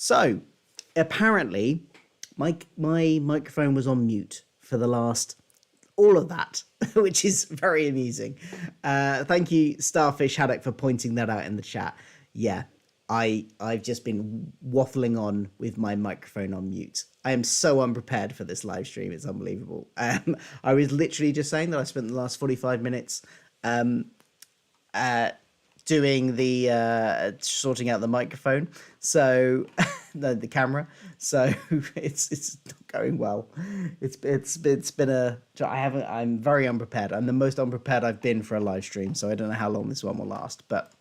So, apparently, my microphone was on mute for the last all of that, which is very amusing. Thank you, Starfish Haddock, for pointing that out in the chat. Yeah, I've just been waffling on with my microphone on mute. I am so unprepared for this live stream. It's unbelievable. I was literally just saying that I spent the last 45 minutes doing the sorting out the microphone, so the camera. So it's not going well. It's been I'm very unprepared. I'm the most unprepared I've been for a live stream, so I don't know how long this one will last, but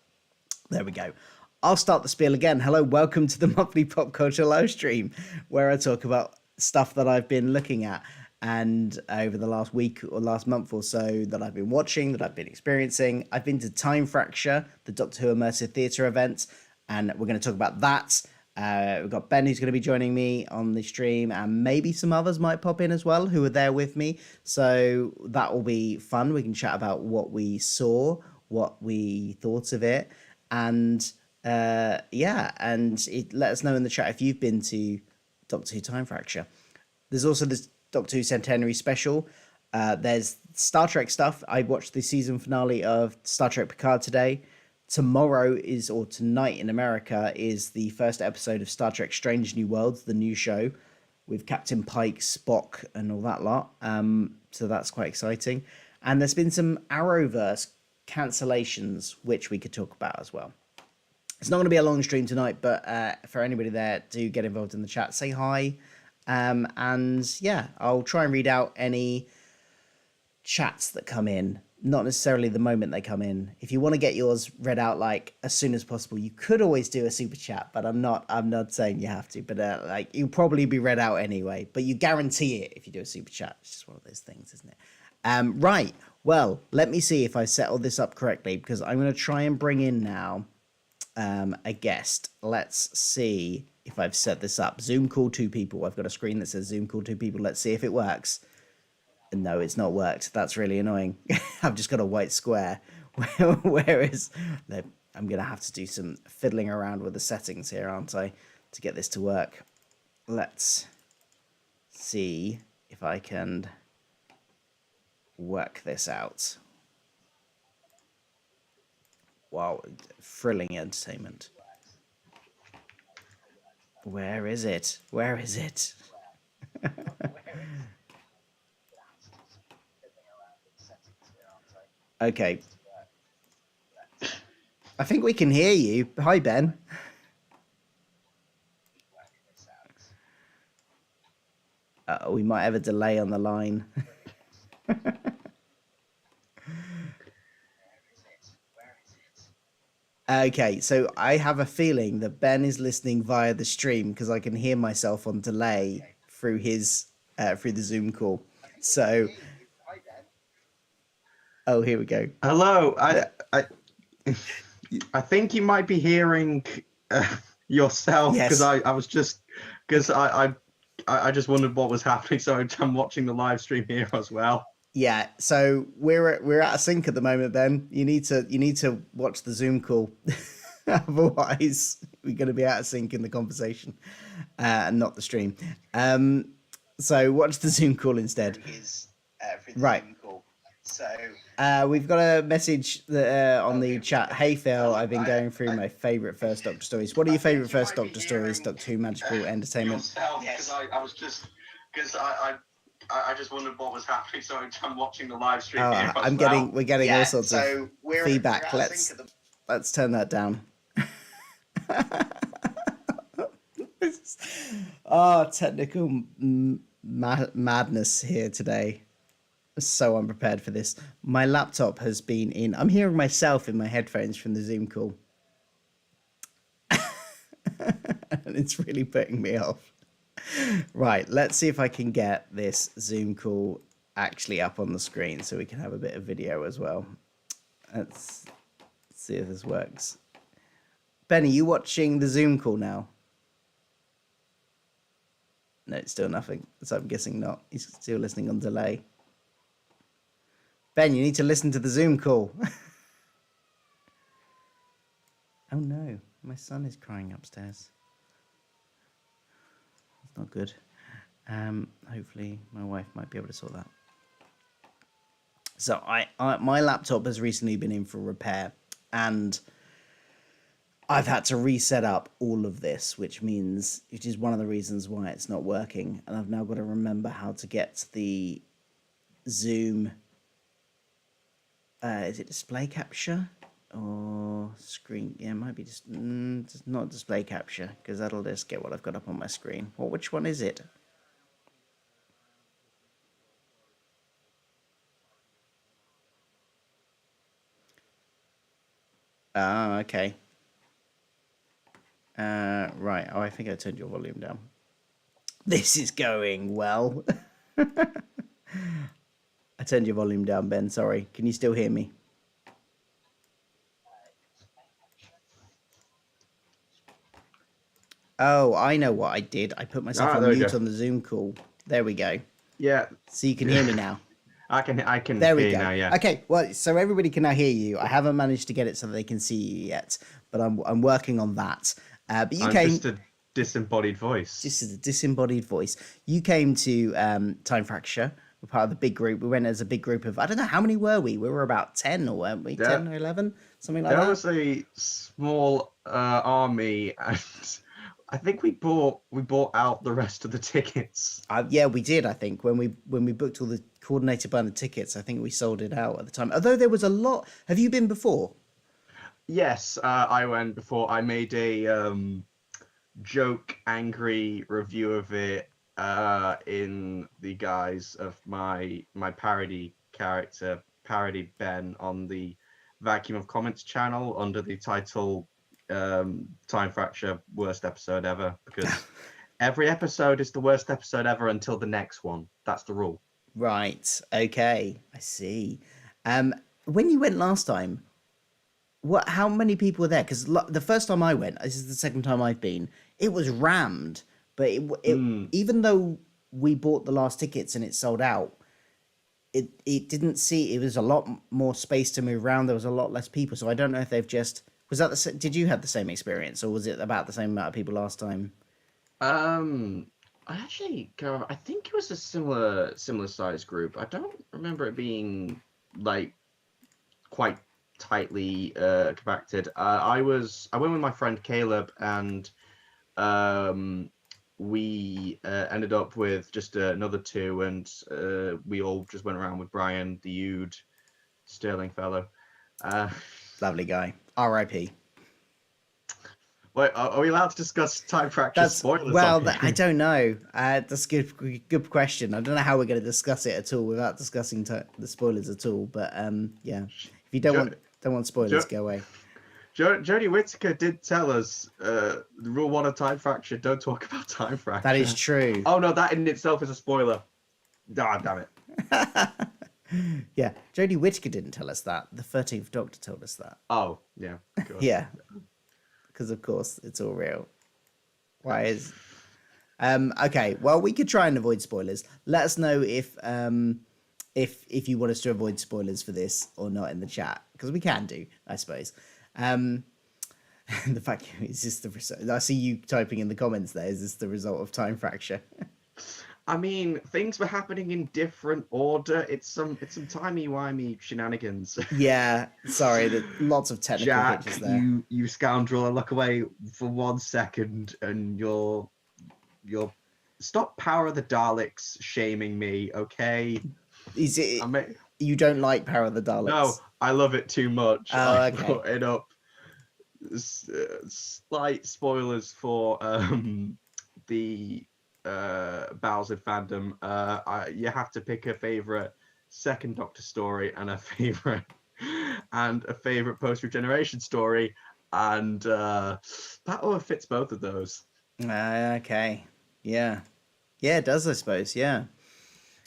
there we go. I'll start the spiel again. Hello, welcome to the monthly pop culture live stream, where I talk about stuff that I've been looking at and over the last week or last month or so that I've been watching, that I've been experiencing. I've been to Time Fracture, the Doctor Who Immersive Theatre event, and we're going to talk about that. We've got Ben who's going to be joining me on the stream, and maybe some others might pop in as well who are there with me. So that will be fun. We can chat about what we saw, what we thought of it, and let us know in the chat if you've been to Doctor Who Time Fracture. There's also this Doctor Who Centenary special. There's Star Trek stuff. I watched the season finale of Star Trek Picard today. Tonight in America is the first episode of Star Trek Strange New Worlds, the new show, with Captain Pike, Spock, and all that lot. So that's quite exciting. And there's been some Arrowverse cancellations, which we could talk about as well. It's not going to be a long stream tonight, but for anybody there, do get involved in the chat. Say hi. And yeah, I'll try and read out any chats that come in. Not necessarily the moment they come in. If you want to get yours read out like as soon as possible, you could always do a super chat, but I'm not saying you have to. But you'll probably be read out anyway. But you guarantee it if you do a super chat. It's just one of those things, isn't it? Right. Well, let me see if I set all this up correctly, because I'm going to try and bring in now a guest. Let's see if I've set this up. Zoom call 2 people. I've got a screen that says Zoom call 2 people. Let's see if it works. No, it's not worked. That's really annoying. I've just got a white square. Whereas I'm going to have to do some fiddling around with the settings here, aren't I, to get this to work. Let's see if I can work this out. Wow, thrilling entertainment. Where is it? Where is it? Okay. I think we can hear you. Hi, Ben. We might have a delay on the line. Okay, so I have a feeling that Ben is listening via the stream because I can hear myself on delay through his through the Zoom call. So, oh, here we go. Hello. I think you might be hearing yourself, because yes. I just wondered what was happening, so I'm watching the live stream here as well. Yeah, so we're out of sync at the moment, Ben. You need to watch the Zoom call, otherwise we're going to be out of sync in the conversation, and not the stream. So watch the Zoom call instead. Right. Zoom call. So we've got a message on the chat. Hey Phil, I've been going through my favourite First Doctor stories. What are your favourite First Doctor stories? Doctor Who Magical Entertainment. Yes. I just wondered what was happening, so I'm watching the live stream here. We're getting all sorts of feedback. Let's turn that down. Technical madness here today. So unprepared for this. My laptop has been in. I'm hearing myself in my headphones from the Zoom call. And it's really putting me off. Right, let's see if I can get this Zoom call actually up on the screen so we can have a bit of video as well. Let's see if this works. Ben, are you watching the Zoom call now? No, it's still nothing. So I'm guessing not. He's still listening on delay. Ben, you need to listen to the Zoom call. Oh no, my son is crying upstairs. It's not good. Hopefully my wife might be able to sort that. So my laptop has recently been in for repair, and I've had to reset up all of this, which is one of the reasons why it's not working. And I've now got to remember how to get the Zoom. Is it display capture or screen? Yeah, it might be just not display capture, because that'll just get what I've got up on my screen. Well, which one is it? Ah, okay. Right. Oh, I think I turned your volume down. This is going well. I turned your volume down, Ben. Sorry. Can you still hear me? Oh, I know what I did. I put myself on mute on the Zoom call. There we go. Yeah. So you can hear me now. I can there we hear go. you now, yeah. Okay, well, so everybody can now hear you. I haven't managed to get it so that they can see you yet, but I'm working on that. But you came just a disembodied voice. Just as a disembodied voice. You came to Time Fracture. We're part of the big group. We went as a big group of, I don't know, how many were we? We were about 10, or weren't we? 10 or 11? Something like that? There was a small army, and I think we bought out the rest of the tickets. Yeah, we did. I think when we booked all the coordinated by the tickets, I think we sold it out at the time. Although there was a lot. Have you been before? Yes, I went before. I made a joke, angry review of it in the guise of my parody character, Parody Ben, on the Vacuum of Comments channel under the title Time Fracture Worst Episode Ever, because every episode is the worst episode ever until the next one. That's the rule. Right. Okay. I see. When you went last time, how many people were there? Because the first time I went, this is the second time I've been, it was rammed. But even though we bought the last tickets and it sold out, it didn't see. It was a lot more space to move around. There was a lot less people. So I don't know if they've just. Was that did you have the same experience, or was it about the same amount of people last time? I think it was a similar size group. I don't remember it being like quite tightly compacted. I went with my friend Caleb, and we ended up with just another two, and we all just went around with Brian, the Ude, sterling fellow. Lovely guy. R.I.P. Wait, are we allowed to discuss Time Fracture spoilers? Well, I don't know. That's a good question. I don't know how we're going to discuss it at all without discussing the spoilers at all. But yeah, if you don't want spoilers, go away. Jodie Whittaker did tell us the rule 1 of Time Fracture: don't talk about Time Fracture. That is true. Oh no, that in itself is a spoiler. Ah, damn it. Yeah, Jodie Whittaker didn't tell us that. The 13th Doctor told us that. Oh yeah. Yeah. Because of course it's all real. Why is okay, well, we could try and avoid spoilers. Let us know if you want us to avoid spoilers for this or not in the chat, because we can do, I suppose. The fact is this the result. I see you typing in the comments there. Is this the result of Time Fracture? I mean, things were happening in different order. It's some timey-wimey shenanigans. Yeah, sorry, lots of technical Jack, glitches there. you scoundrel! I look away for 1 second, and you're stop Power of the Daleks shaming me, okay? Is it? You don't like Power of the Daleks? No, I love it too much. Oh, I put it up. Slight spoilers for the Bowser fandom. You have to pick a favorite second Doctor story and a favorite post regeneration story, and that fits both of those. Okay, yeah, it does, I suppose. Yeah.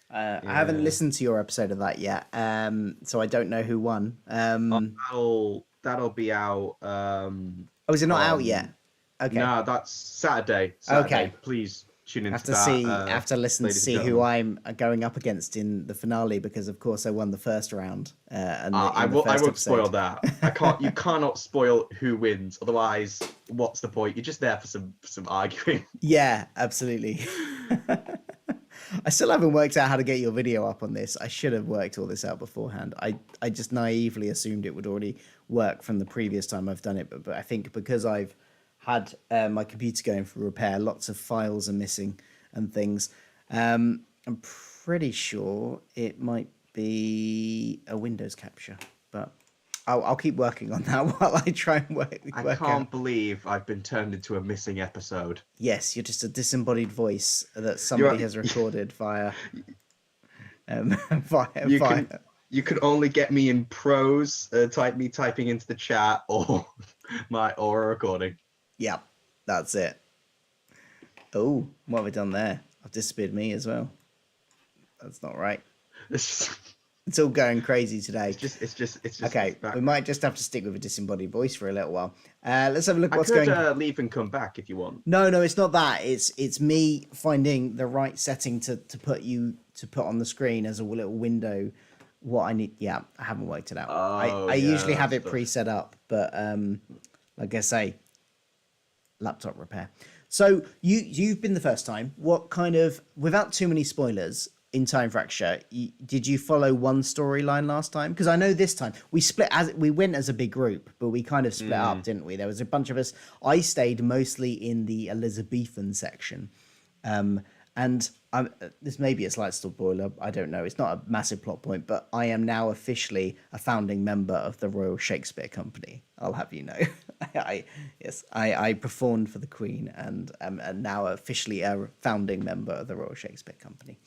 I haven't listened to your episode of that yet, so I don't know who won. That'll be out. Is it not out yet? Okay. No, that's Saturday. Okay. Please tune into Have to that. see, have to listen to ladies and see who gentlemen. I'm going up against in the finale, because of course I won the first round and in the I first won't spoil episode. that. I can't. You cannot spoil who wins. Otherwise, what's the point? You're just there for some arguing. Yeah, absolutely. I still haven't worked out how to get your video up on this. I should have worked all this out beforehand. I just naively assumed it would already work from the previous time I've done it, but I think because I've had my computer going for repair, lots of files are missing and things. I'm pretty sure it might be a Windows capture, but I'll keep working on that while I try and work I out. can't believe I've been turned into a missing episode. Yes, you're just a disembodied voice that somebody You're, has recorded via you via. you can only get me in prose, me typing into the chat, or a recording. Yeah, that's it. Oh, what have I done there? I've disappeared me as well. That's not right. It's just, It's all going crazy today. it's just. Okay, we might just have to stick with a disembodied voice for a little while. Let's have a look. What's I could going? leave and come back if you want. No, it's not that. It's me finding the right setting to put on the screen as a little window. What I need. Yeah, I haven't worked it out. I usually have it pre-set up, but like I say, laptop repair. So you've been the first time. What kind of, without too many spoilers, in Time Fracture, did you follow one storyline last time? Because I know this time we went as a big group, but we kind of split up, didn't we? There was a bunch of us. I stayed mostly in the Elizabethan section, and this may be a slight spoiler. I don't know. It's not a massive plot point, but I am now officially a founding member of the Royal Shakespeare Company. I'll have you know. I performed for the Queen and am now officially a founding member of the Royal Shakespeare Company.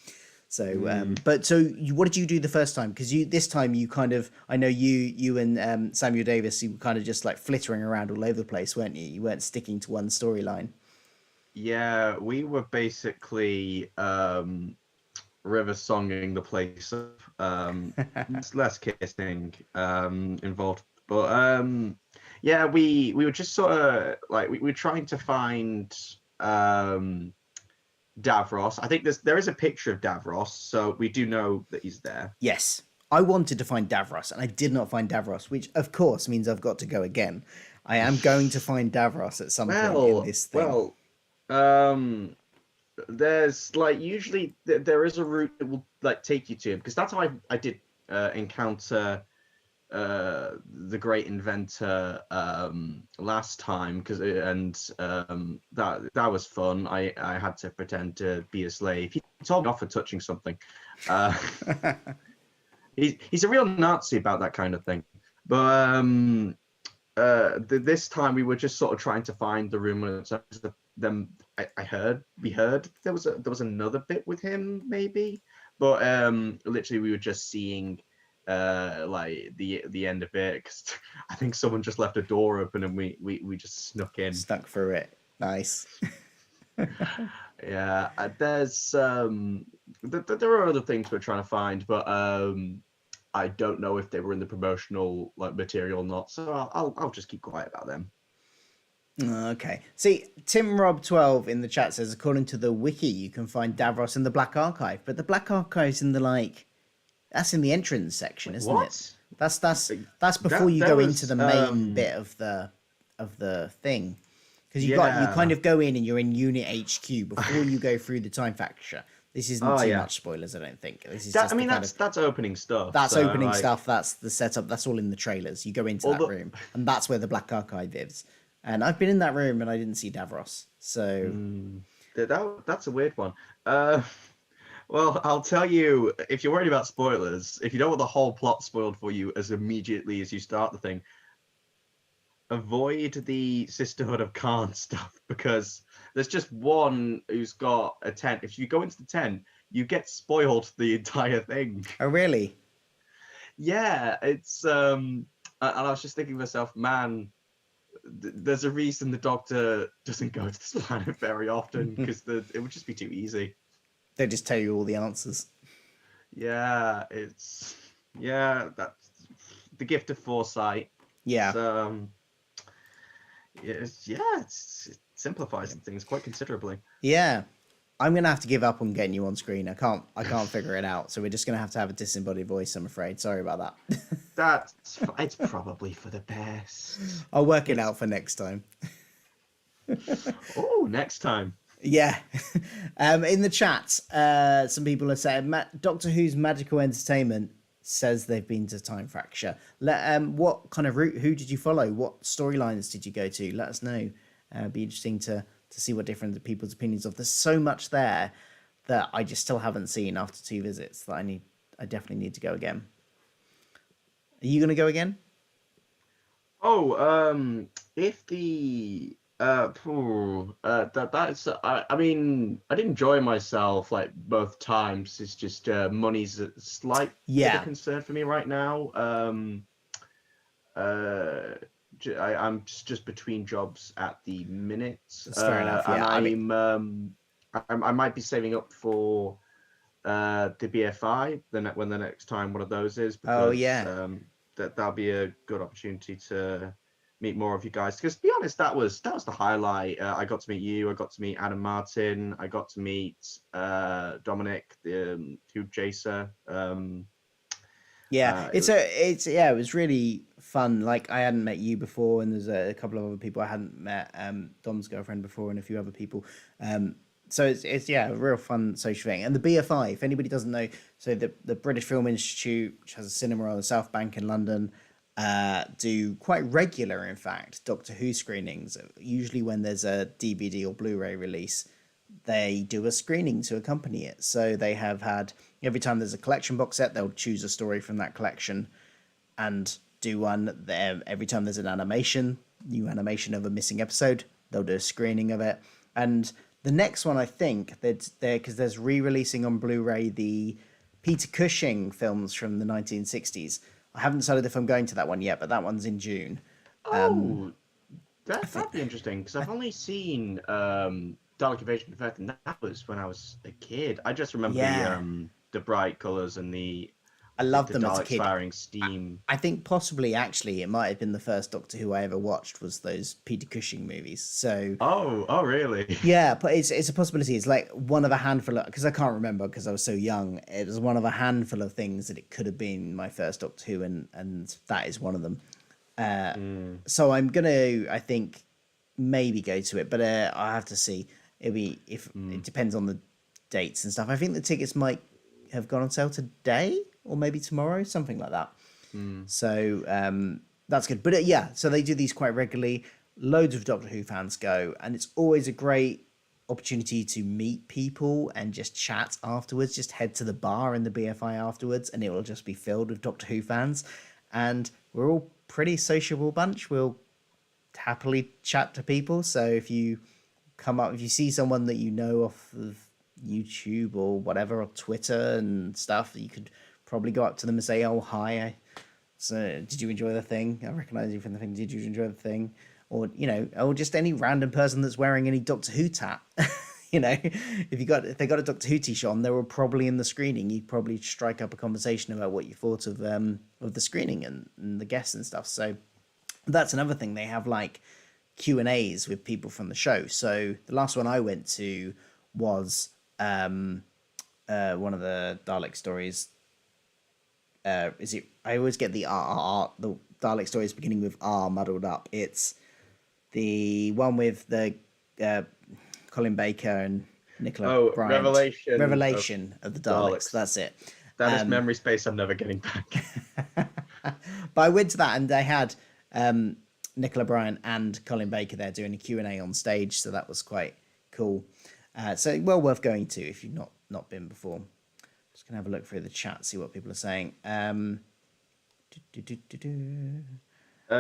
So, what did you do the first time? Because this time you kind of, I know you and Samuel Davis, you were kind of just like flittering around all over the place, weren't you? You weren't sticking to one storyline. Yeah, we were basically river songing the place up. It's less kissing involved, but yeah, we were just sort of like we were trying to find Davros. I think there is a picture of Davros, so we do know that he's there. Yes. I wanted to find Davros, and I did not find Davros, which of course means I've got to go again. I am going to find Davros at some point in this thing. There's like usually there is a route that will like take you to him, because that's how I did encounter the great inventor last time, that was fun. I had to pretend to be a slave. He told me off for touching something. He's a real Nazi about that kind of thing. But this time we were just sort of trying to find the room. We heard there was another bit with him maybe, but literally we were just seeing like the end of it, because I think someone just left a door open and we just snuck in. Snuck through it. Nice. Yeah, there's there are other things we're trying to find, but I don't know if they were in the promotional like material or not, so I'll just keep quiet about them. Okay. See, Tim Rob 12 in the chat says, according to the wiki, you can find Davros in the Black Archive, but the Black Archive's in that's in the entrance section, isn't it? That's before you go into the main bit of the thing, because you kind of go in and you're in Unit HQ before you go through the Time Fracture. This isn't too much spoilers, I don't think. This is that's opening stuff. That's opening stuff. That's the setup. That's all in the trailers. You go into that room, and that's where the Black Archive is. And I've been in that room and I didn't see Davros. So that's a weird one. Well, I'll tell you, if you're worried about spoilers, if you don't want the whole plot spoiled for you as immediately as you start the thing, avoid the Sisterhood of Khan stuff, because there's just one who's got a tent. If you go into the tent, you get spoiled the entire thing. Oh, really? Yeah, it's and I was just thinking to myself, man, there's a reason the Doctor doesn't go to this planet very often, because it would just be too easy. They just tell you all the answers. Yeah, that's the gift of foresight. Yeah. It simplifies things quite considerably. Yeah. I'm gonna have to give up on getting you on screen. I can't figure it out. So we're just gonna have a disembodied voice. I'm afraid. Sorry about that. It's probably for the best. I'll work it It's out for next time. next time. Yeah. In the chat, some people are saying Doctor Who's Magical Entertainment says they've been to Time Fracture. What kind of route? Who did you follow? What storylines did you go to? Let us know. It'd be interesting to see what different people's opinions of. There's so much there that I just still haven't seen after 2 visits that I definitely need to go again. Are you going to go again? Oh, if the that's I mean I did enjoy myself like both times. It's just money's a slight bit of concern for me right now. I'm just between jobs at the minute. That's fair enough. Yeah, and I might be saving up for the BFI when the next time one of those is, because that'll be a good opportunity to meet more of you guys, because to be honest, that was the highlight. I got to meet you, I got to meet Adam Martin, I got to meet Dominic, the Jacer. It was really fun. Like, I hadn't met you before, and there's a couple of other people I hadn't met, Dom's girlfriend before, and a few other people. So it's a real fun social thing. And the BFI, if anybody doesn't know, so the British Film Institute, which has a cinema on the South Bank in London, do quite regular, in fact, Doctor Who screenings. Usually when there's a DVD or Blu-ray release, they do a screening to accompany it. So they have had, every time there's a collection box set, they'll choose a story from that collection and do one there. Every time there's an new animation of a missing episode, they'll do a screening of it. And the next one, I think, because there's re-releasing on Blu-ray the Peter Cushing films from the 1960s. I haven't decided if I'm going to that one yet, but that one's in June. That'd be interesting, because I've only seen Dalek Invasion of Earth, and that was when I was a kid. I just remember the bright colours and I loved them as a kid. Firing steam. I think possibly, actually, it might have been the first Doctor Who I ever watched was those Peter Cushing movies. So. Oh, really? Yeah, but it's a possibility. It's like one of a handful of, because I can't remember because I was so young. It was one of a handful of things that it could have been my first Doctor Who, and that is one of them. So I'm gonna, I think, maybe go to it, but I have to see. It depends on the dates and stuff. I think the tickets might have gone on sale today or maybe tomorrow, something like that. So that's good. But so they do these quite regularly. Loads of Doctor Who fans go, and it's always a great opportunity to meet people and just chat afterwards. Just head to the bar in the BFI afterwards, and it will just be filled with Doctor Who fans. And we're all pretty sociable bunch. We'll happily chat to people. So if you see someone that you know off of YouTube or whatever, or Twitter and stuff, you could probably go up to them and say, "Oh, hi. So did you enjoy the thing? I recognize you from the thing. Did you enjoy the thing?" Or, or just any random person that's wearing any Doctor Who tat. If they got a Doctor Who t-shirt on, they were probably in the screening. You'd probably strike up a conversation about what you thought of the screening and the guests and stuff. So that's another thing. They have like Q&As with people from the show. So the last one I went to was one of the Dalek stories. I always get the the Dalek stories beginning with R muddled up. It's the one with the Colin Baker and Nicola Bryant. Revelation of the Daleks. That's it. That is memory space I'm never getting back. But I went to that, and they had Nicola Bryant and Colin Baker there doing a Q&A on stage, so that was quite cool. So well worth going to if you've not been before. Just gonna have a look through the chat, see what people are saying.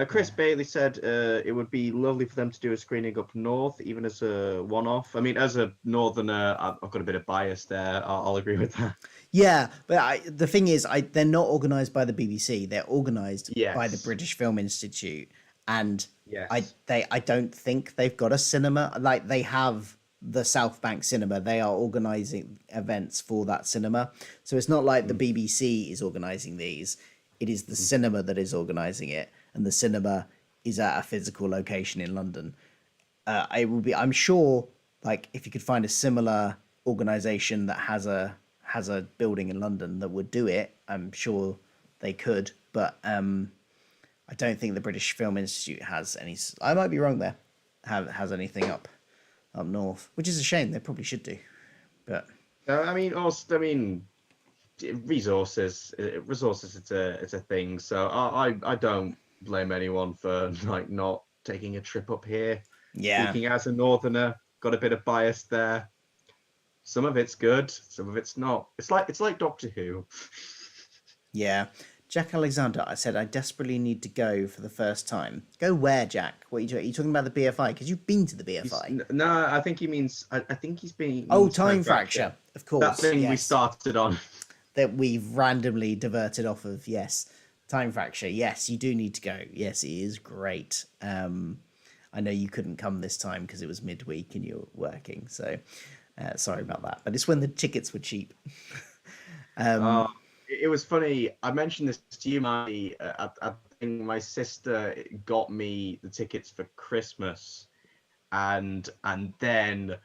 Chris Bailey said it would be lovely for them to do a screening up north, even as a one-off. I mean, as a northerner, I've got a bit of bias there. I'll agree with that. Yeah, but the thing is, they're not organised by the BBC. They're organised by the British Film Institute, and I don't think they've got a cinema. Like, they have the South Bank Cinema. They are organising events for that cinema. So it's not like the BBC is organising these. It is the cinema that is organising it, and the cinema is at a physical location in London. It will be, I'm sure, like, if you could find a similar organization that has a building in London that would do it. I'm sure they could, but I don't think the British Film Institute has any. I might be wrong there. Has anything up north, which is a shame. They probably should do, but I mean, also, I mean, resources. It's a thing. So I don't blame anyone for like not taking a trip up here. yeah, Speaking as a northerner, got a bit of bias there. Some of it's good, some of it's not. It's like Doctor Who. yeah. Jack Alexander, I said I desperately need to go for the first time. Go where, Jack? What are you doing? Are you talking about the BFI? Because you've been to the BFI. No, I think he means. I think Oh, means Time time Fracture, fracture. of That course. thing we Yes, started on. that we've randomly diverted off of. Yes, Time Fracture. Yes, you do need to go. Yes, it is great. I know you couldn't come this time because it was midweek and you were working, so sorry about that. But it's when the tickets were cheap. Uh, it was funny. I mentioned this to you. I think my sister got me the tickets for Christmas, and then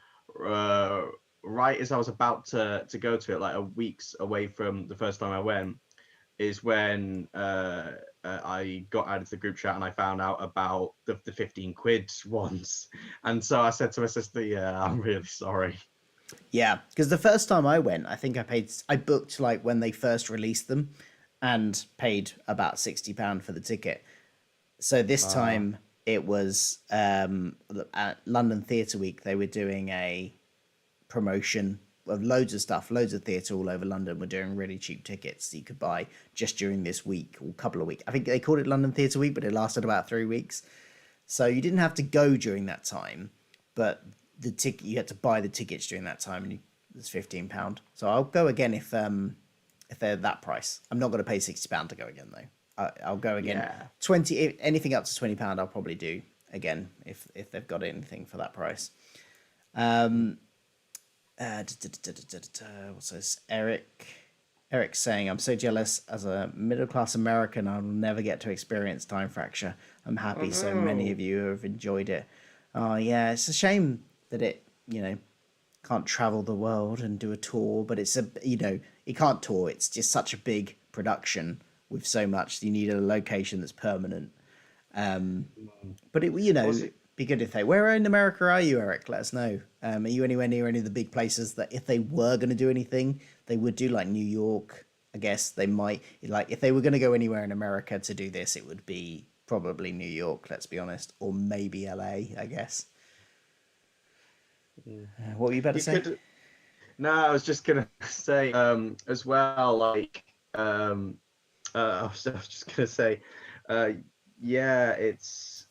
uh, right as I was about to go to it, like a weeks away from the first time I went, is when I got out of the group chat and I found out about the 15 quid ones, and so I said to my sister, "Yeah, I'm really sorry." Yeah, because the first time I went, I think I booked like when they first released them, and paid about £60 for the ticket. So this Uh, time it was at London Theatre Week. They were doing a promotion of loads of stuff. Loads of theatre all over London were doing really cheap tickets that you could buy just during this week or couple of weeks. I think they called it London Theatre Week, but it lasted about 3 weeks. So you didn't have to go during that time, but the ticket you had to buy the tickets during that time, and it's £15. So I'll go again if they're that price. I'm not going to pay £60 to go again though. I'll go again. yeah. 20 if anything up to £20. I'll probably do again if they've got anything for that price. What's this? Eric's saying, I'm so jealous as a middle class American, I'll never get to experience Time Fracture. I'm Oh happy so many no. of you have enjoyed it. Oh, yeah, it's a shame that it, can't travel the world and do a tour, but it can't tour. It's just such a big production with so much. You need a location that's permanent. But Was it? be good if they. Where in America are you, Eric? Let us know. Are you anywhere near any of the big places that if they were going to do anything, they would do like New York? I guess they might like if they were going to go anywhere in America to do this, it would be probably New York. Let's be honest, or maybe LA. I guess. What were you about to You say? could. No, I was just gonna say as well, like I was just gonna say, uh, yeah, it's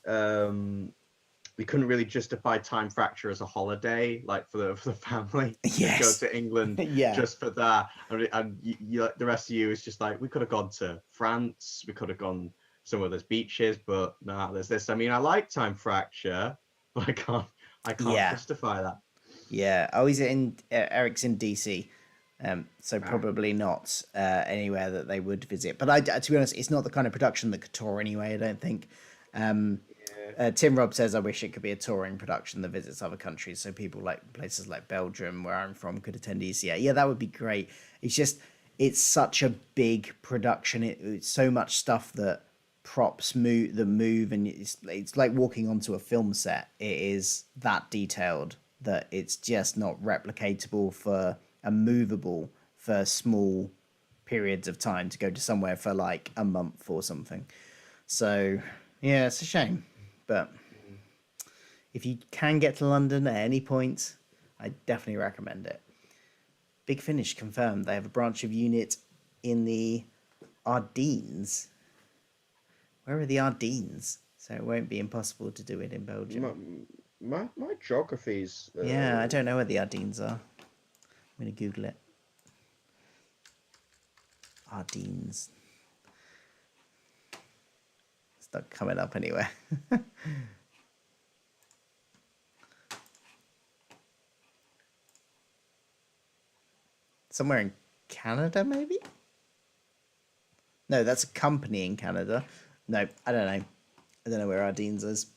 we couldn't really justify Time Fracture as a holiday, like for the family to go Yes. to England Yeah. just for that, and the rest of you is just like we could have gone to France, we could have gone some of those beaches, but no, there's this. I mean, I like Time Fracture, but I can't Yeah. justify that. Yeah. Oh, he's in. Eric's in DC. So Ah, probably not anywhere that they would visit. But to be honest, it's not the kind of production that could tour anyway. I don't think. yeah. Tim Robb says, "I wish it could be a touring production that visits other countries, so people like places like Belgium, where I'm from, could attend ECA. Yeah, that would be great. It's just it's such a big production. It's so much stuff that props move, and it's like walking onto a film set. It is that detailed that it's just not replicatable for and movable for small periods of time to go to somewhere for like a month or something. So yeah, it's a shame, but if you can get to London at any point, I definitely recommend it. Big Finish confirmed they have a branch of unit in the Ardennes. Where are the Ardennes? So it won't be impossible to do it in My Belgium. my geography's Yeah, I don't know where the Ardennes are. I'm going to Google it. Ardennes. It's not coming up anywhere. Somewhere in Canada, maybe? No, that's a company in Canada. No, I don't know. I don't know where Ardennes is.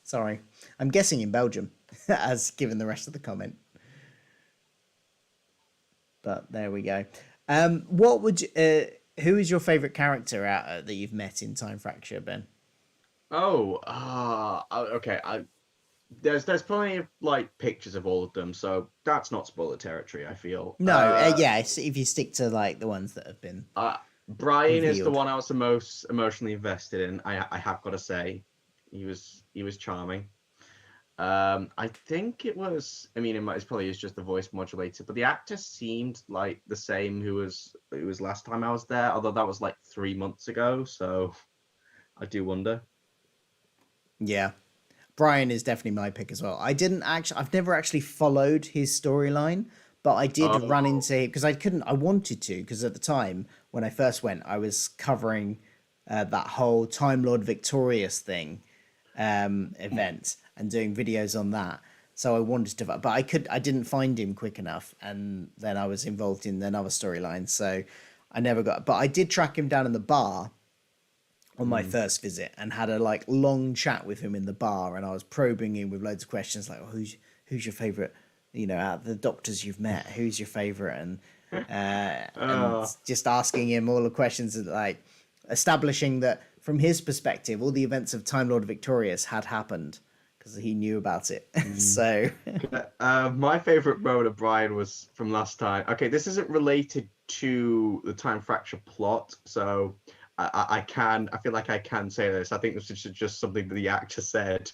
Sorry. I'm guessing in Belgium, as given the rest of the comment. But there we go. What would you, who is your favorite character out that you've met in Time Fracture, Ben? Okay. There's plenty of like pictures of all of them, so that's not spoiler territory, I feel. No, yes, if you stick to like the ones that have been Brian is the revealed. one I was the most emotionally invested in. I have got to say, he was charming. I think it was. I mean, it's probably is just the voice modulator, but the actor seemed like the same who was last time I was there. Although that was like 3 months ago, so I do wonder. Yeah. Brian is definitely my pick as well. I've never actually followed his storyline, but I did run Oh, into him because I wanted to, because at the time when I first went, I was covering that whole Time Lord Victorious thing event and doing videos on that. So I wanted to, but I didn't find him quick enough, and then I was involved in another storyline, so I never got. But I did track him down in the bar on my mm, first visit and had a like long chat with him in the bar, and I was probing him with loads of questions like, oh, who's your favorite, out of the doctors you've met, who's your favorite, and oh, just asking him all the questions that, like, establishing that from his perspective all the events of Time Lord Victorious had happened because he knew about it. mm. So My favorite moment of Brian was from last time. Okay, this isn't related to the time fracture plot, so I feel like I can say this. I think this is just something that the actor said.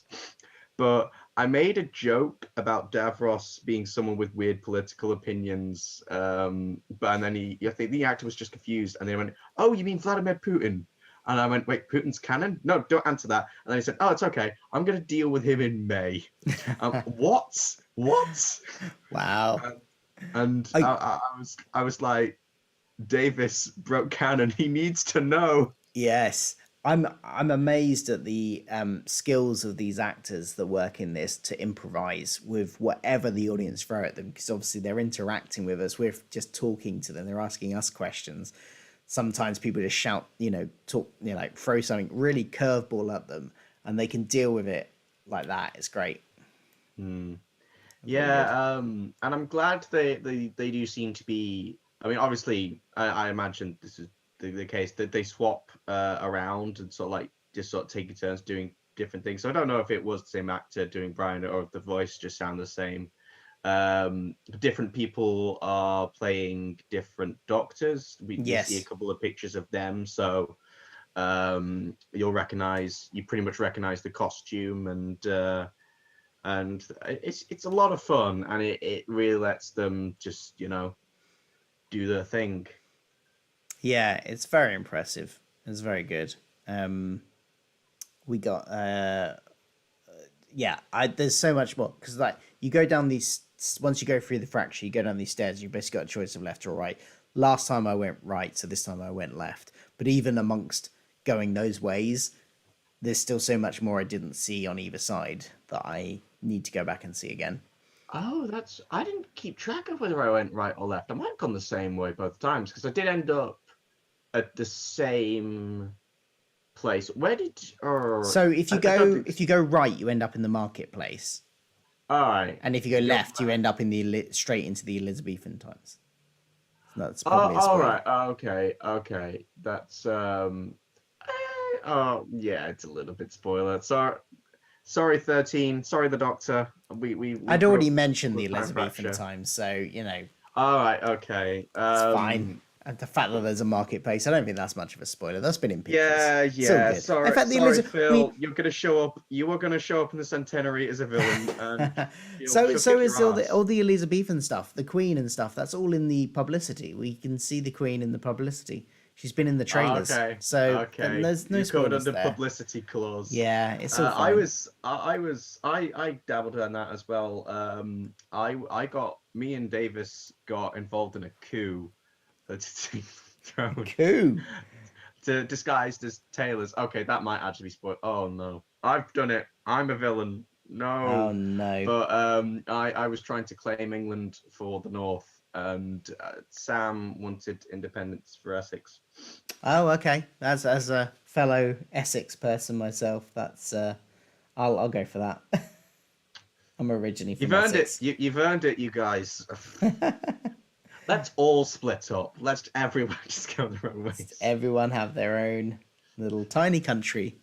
But I made a joke about Davros being someone with weird political opinions. And then I think the actor was just confused, and they went, "Oh, you mean Vladimir Putin?" And I went, "Wait, Putin's canon? No, don't answer that." And then he said, "Oh, it's okay. I'm going to deal with him in May." What? What? wow. And, and I I was like, Davis broke canon. He needs to know. Yes, I'm amazed at the skills of these actors that work in this to improvise with whatever the audience throw at them, because obviously they're interacting with us. We're just talking to them. They're asking us questions. Sometimes people just shout, talk, like throw something really curveball at them, and they can deal with it like that. It's great. Hmm. Really good. Yeah, and I'm glad they do seem to be. I mean, obviously, I imagine this is the case that they swap around and sort of like just sort of taking turns doing different things. So I don't know if it was the same actor doing Brian or if the voice just sounded the same. Different people are playing different doctors. We see a Yes. couple of pictures of them, so you pretty much recognize the costume and it's a lot of fun, and it really lets them just do their thing. Yeah, it's very impressive. It's very good. We got yeah, there's so much more because like you go down these once you go through the fracture, you go down these stairs. You basically got a choice of left or right. Last time I went right, so this time I went left. But even amongst going those ways, there's still so much more I didn't see on either side that I need to go back and see again. Oh, I didn't keep track of whether I went right or left. I might have gone the same way both times because I did end up at the same place. Where did or So if you I don't go think. if you go right, you end up in the marketplace, All right. and if you go You're left, you end up in straight into the Elizabethan times. That's Oh, probably a all spoiler. right. Okay. Okay. That's oh yeah, it's a little bit spoiler. Sorry, 13. Sorry, the Doctor. We I'd already broke mentioned the the time Elizabethan fracture. times, so All right. Okay. it's fine. And the fact that there's a marketplace, I don't think that's much of a spoiler. That's been in pictures. Yeah. It's all Yeah. good. In fact, the Sorry, Elizabeth we Phil. You're gonna show up. You are gonna show up in the Centenary as a villain, and so she'll kick is your all ass. the Elizabethan stuff, the Queen and stuff. That's all in the publicity. We can see the Queen in the publicity. She's been in the trailers, Okay. so Okay. there's no You're covered spoilers under there. publicity clause. Yeah, it's all I fine. was, I dabbled in that as well. Me and Davis got involved in a coup that's thrown Cool. to disguised as tailors. Okay, that might actually be spoiled. Oh no, I've done it. I'm a villain. Oh No, no. but I was trying to claim England for the North, and Sam wanted independence for Essex. Oh, okay. As a fellow Essex person myself, that's I'll go for that. I'm originally You've from earned it. Essex. You've earned it, you guys. Let's all split up. Let's everyone just go their own ways. Everyone have their own little tiny country.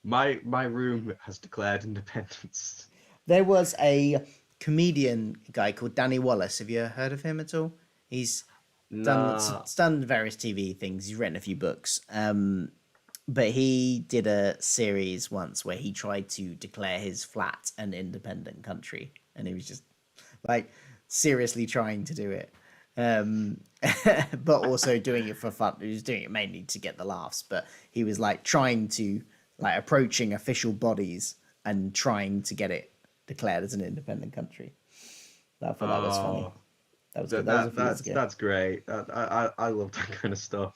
My room has declared independence. There was a comedian guy called Danny Wallace. Have you heard of him at all? He's Nah. done various TV things. He's written a few books. But he did a series once where he tried to declare his flat an independent country, and he was just like seriously trying to do it. But also doing it for fun. He was doing it mainly to get the laughs, but he was like trying to like approaching official bodies and trying to get it declared as an independent country. I thought that was funny. That was good. That was a few years ago. That's great. I love that kind of stuff.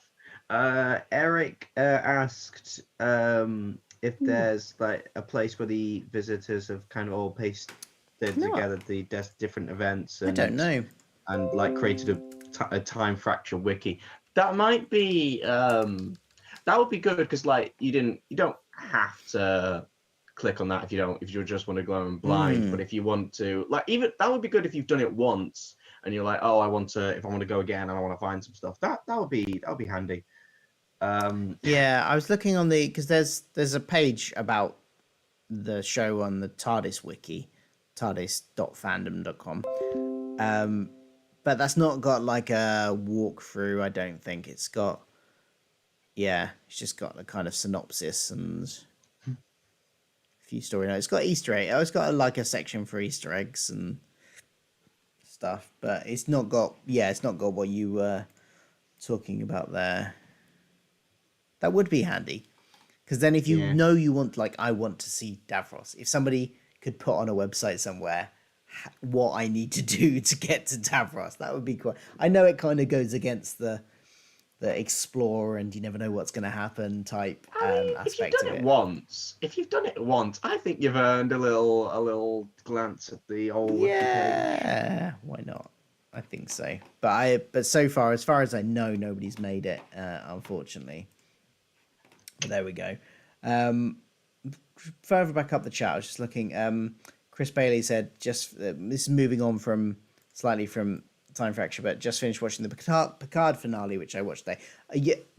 Eric asked if there's like a place where the visitors have kind of all pasted together the different events. And, I don't know. And like created a time fracture wiki. That might be that would be good because like you don't have to click on that if you just want to go in blind. But if you want to, like, even that would be good if you've done it once and you're like, oh, if I want to go again and I want to find some stuff. That would be handy. Yeah, I was looking on because there's a page about the show on the TARDIS wiki, tardis.fandom.com. But that's not got like a walkthrough. I don't think it's just got a kind of synopsis and a few story notes. It's got Easter egg. It's got like a section for Easter eggs and stuff, but it's not got what you were talking about there. That would be handy, because then if you know you want, like, I want to see Davros, if somebody could put on a website somewhere what I need to do to get to Davros, that would be quite. I know it kind of goes against the explore and you never know what's going to happen type aspect of it. If you've done it once, I think you've earned a little glance at the old page. Why not? I think so. But so far as I know, nobody's made it, unfortunately. But there we go. Further back up the chat, I was just looking. Chris Bailey said, this is moving on slightly from time fracture, but just finished watching the Picard finale, which I watched today.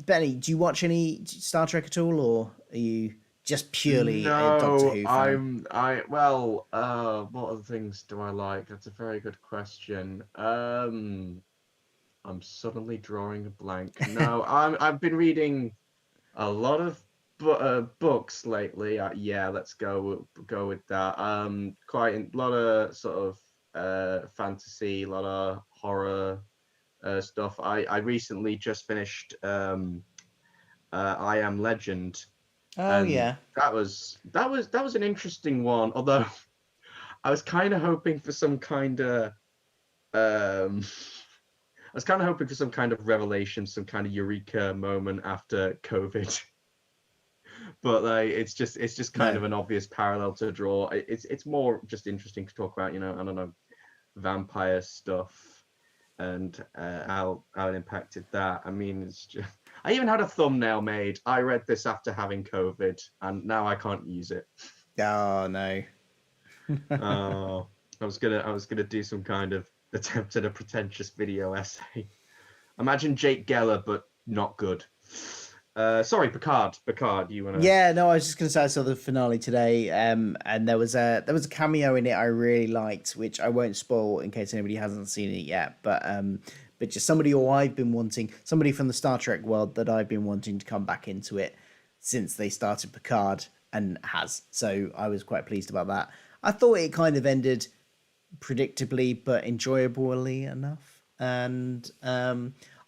Benny, do you watch any Star Trek at all, or are you just purely a Doctor Who fan? What other things do I like? That's a very good question. I'm suddenly drawing a blank. No, I've been reading a lot of books lately. Let's go with that. Quite a lot of sort of fantasy, a lot of horror stuff. I recently just finished I Am Legend. Oh, yeah. That was an interesting one. Although I was kind of hoping for some kind of revelation, some kind of eureka moment after COVID. But like, it's just kind of an obvious parallel to draw. It's more just interesting to talk about, I don't know, vampire stuff and how it impacted that. I mean, it's just, I even had a thumbnail made. I read this after having COVID, and now I can't use it. Oh no. I was gonna do some kind of attempt at a pretentious video essay. Imagine Jake Geller, but not good. Sorry, Picard, you wanna? Yeah, no, I was just gonna say I saw the finale today, and there was a cameo in it I really liked, which I won't spoil in case anybody hasn't seen it yet. But just somebody from the Star Trek world that I've been wanting to come back into it since they started Picard, and has. So I was quite pleased about that. I thought it kind of ended predictably but enjoyably enough, and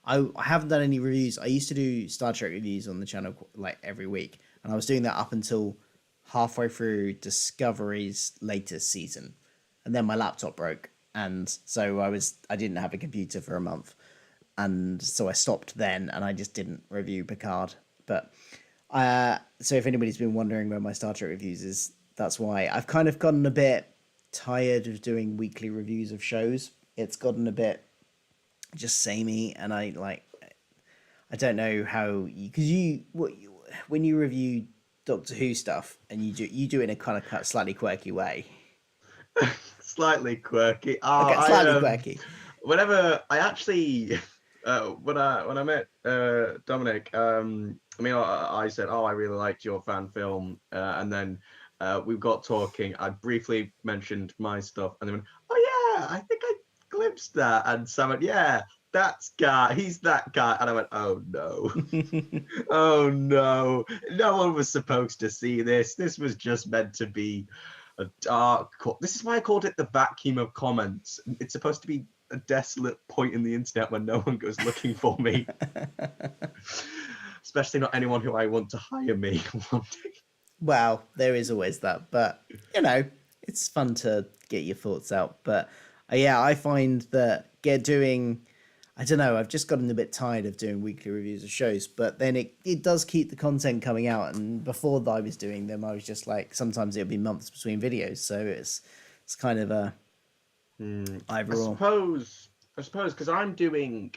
I haven't done any reviews. I used to do Star Trek reviews on the channel like every week, and I was doing that up until halfway through Discovery's latest season, and then my laptop broke, and so I didn't have a computer for a month, and so I stopped then, and I just didn't review Picard. But so if anybody's been wondering where my Star Trek reviews is, that's why. I've kind of gotten a bit tired of doing weekly reviews of shows. It's gotten a bit just samey, and I don't know how when you review Doctor Who stuff and you do it in a kind of slightly quirky way. Slightly quirky. Slightly quirky. whenever I actually when I met Dominic, I mean, I said, "Oh, I really liked your fan film," and then we got talking. I briefly mentioned my stuff, and they went, "Oh yeah, I think I glimpsed that." And Sam went, "Yeah, that's guy. He's that guy." And I went, "Oh no, oh no, no one was supposed to see this. This was just meant to be a dark. This is why I called it the vacuum of comments. It's supposed to be a desolate point in the internet when no one goes looking for me." Especially not anyone who I want to hire me one day. Well, there is always that, but it's fun to get your thoughts out. But yeah, I find that doing, I don't know, I've just gotten a bit tired of doing weekly reviews of shows, but then it does keep the content coming out. And before I was doing them, I was just like, sometimes it would be months between videos, so it's kind of a either I or. suppose because I'm doing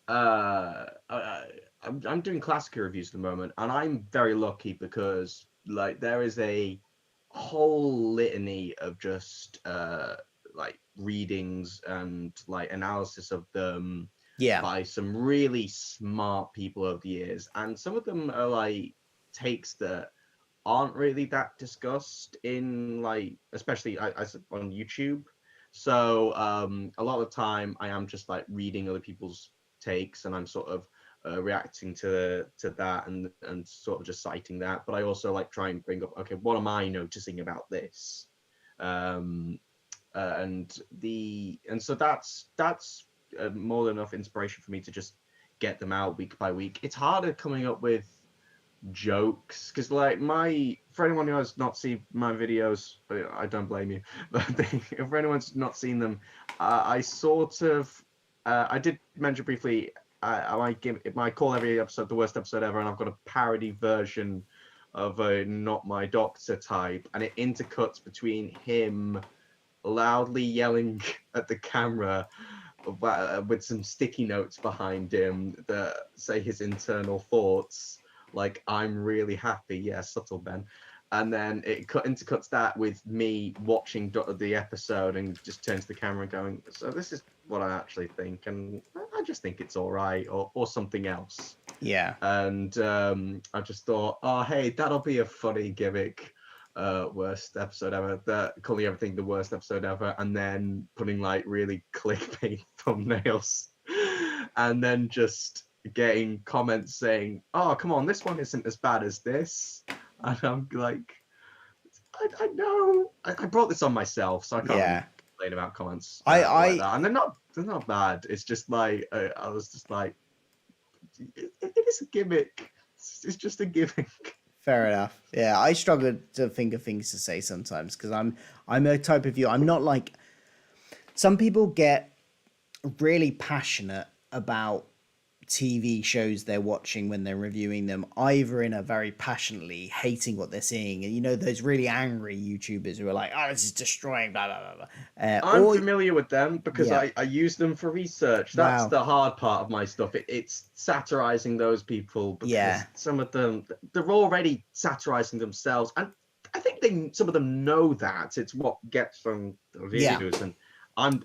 I'm doing classic reviews at the moment, and I'm very lucky because like there is a whole litany of just like readings and like analysis of them Yeah, by some really smart people over the years, and some of them are like takes that aren't really that discussed in like especially on YouTube. So a lot of the time I am just like reading other people's takes, and I'm sort of reacting to that and sort of just citing that. But I also like try and bring up, okay, what am I noticing about this? Um, and so that's more than enough inspiration for me to just get them out week by week. It's harder coming up with jokes because like for anyone who has not seen my videos, I don't blame you, but if anyone's not seen them, I sort of I did mention briefly I might call every episode the worst episode ever, and I've got a parody version of a Not My Doctor type, and it intercuts between him loudly yelling at the camera with some sticky notes behind him that say his internal thoughts, like "I'm really happy." Yeah, subtle Ben. And then it intercuts that with me watching the episode and just turns to the camera and going, "So this is what I actually think, and I just think it's all right," or something else. yeah. And I just thought, oh hey, that'll be a funny gimmick. Worst episode ever. That calling everything the worst episode ever, and then putting like really clickbait thumbnails, and then just getting comments saying, "Oh, come on, this one isn't as bad as this," and I'm like, I know, I brought this on myself, so I can't really complain about comments like that. And they're not bad. It's just like I was just like, it is a gimmick. It's just a gimmick. Fair enough. Yeah, I struggle to think of things to say sometimes because I'm a type of viewer. I'm not like some people get really passionate about TV shows they're watching when they're reviewing them, either in a very passionately hating what they're seeing, and those really angry YouTubers who are like, "Oh, this is destroying," blah blah blah blah. I'm familiar with them because Yeah. I use them for research. That's Wow. the hard part of my stuff. It's satirizing those people because Yeah. some of them, they're already satirizing themselves, and I think some of them know that. It's what gets them the Yeah. views, and I'm.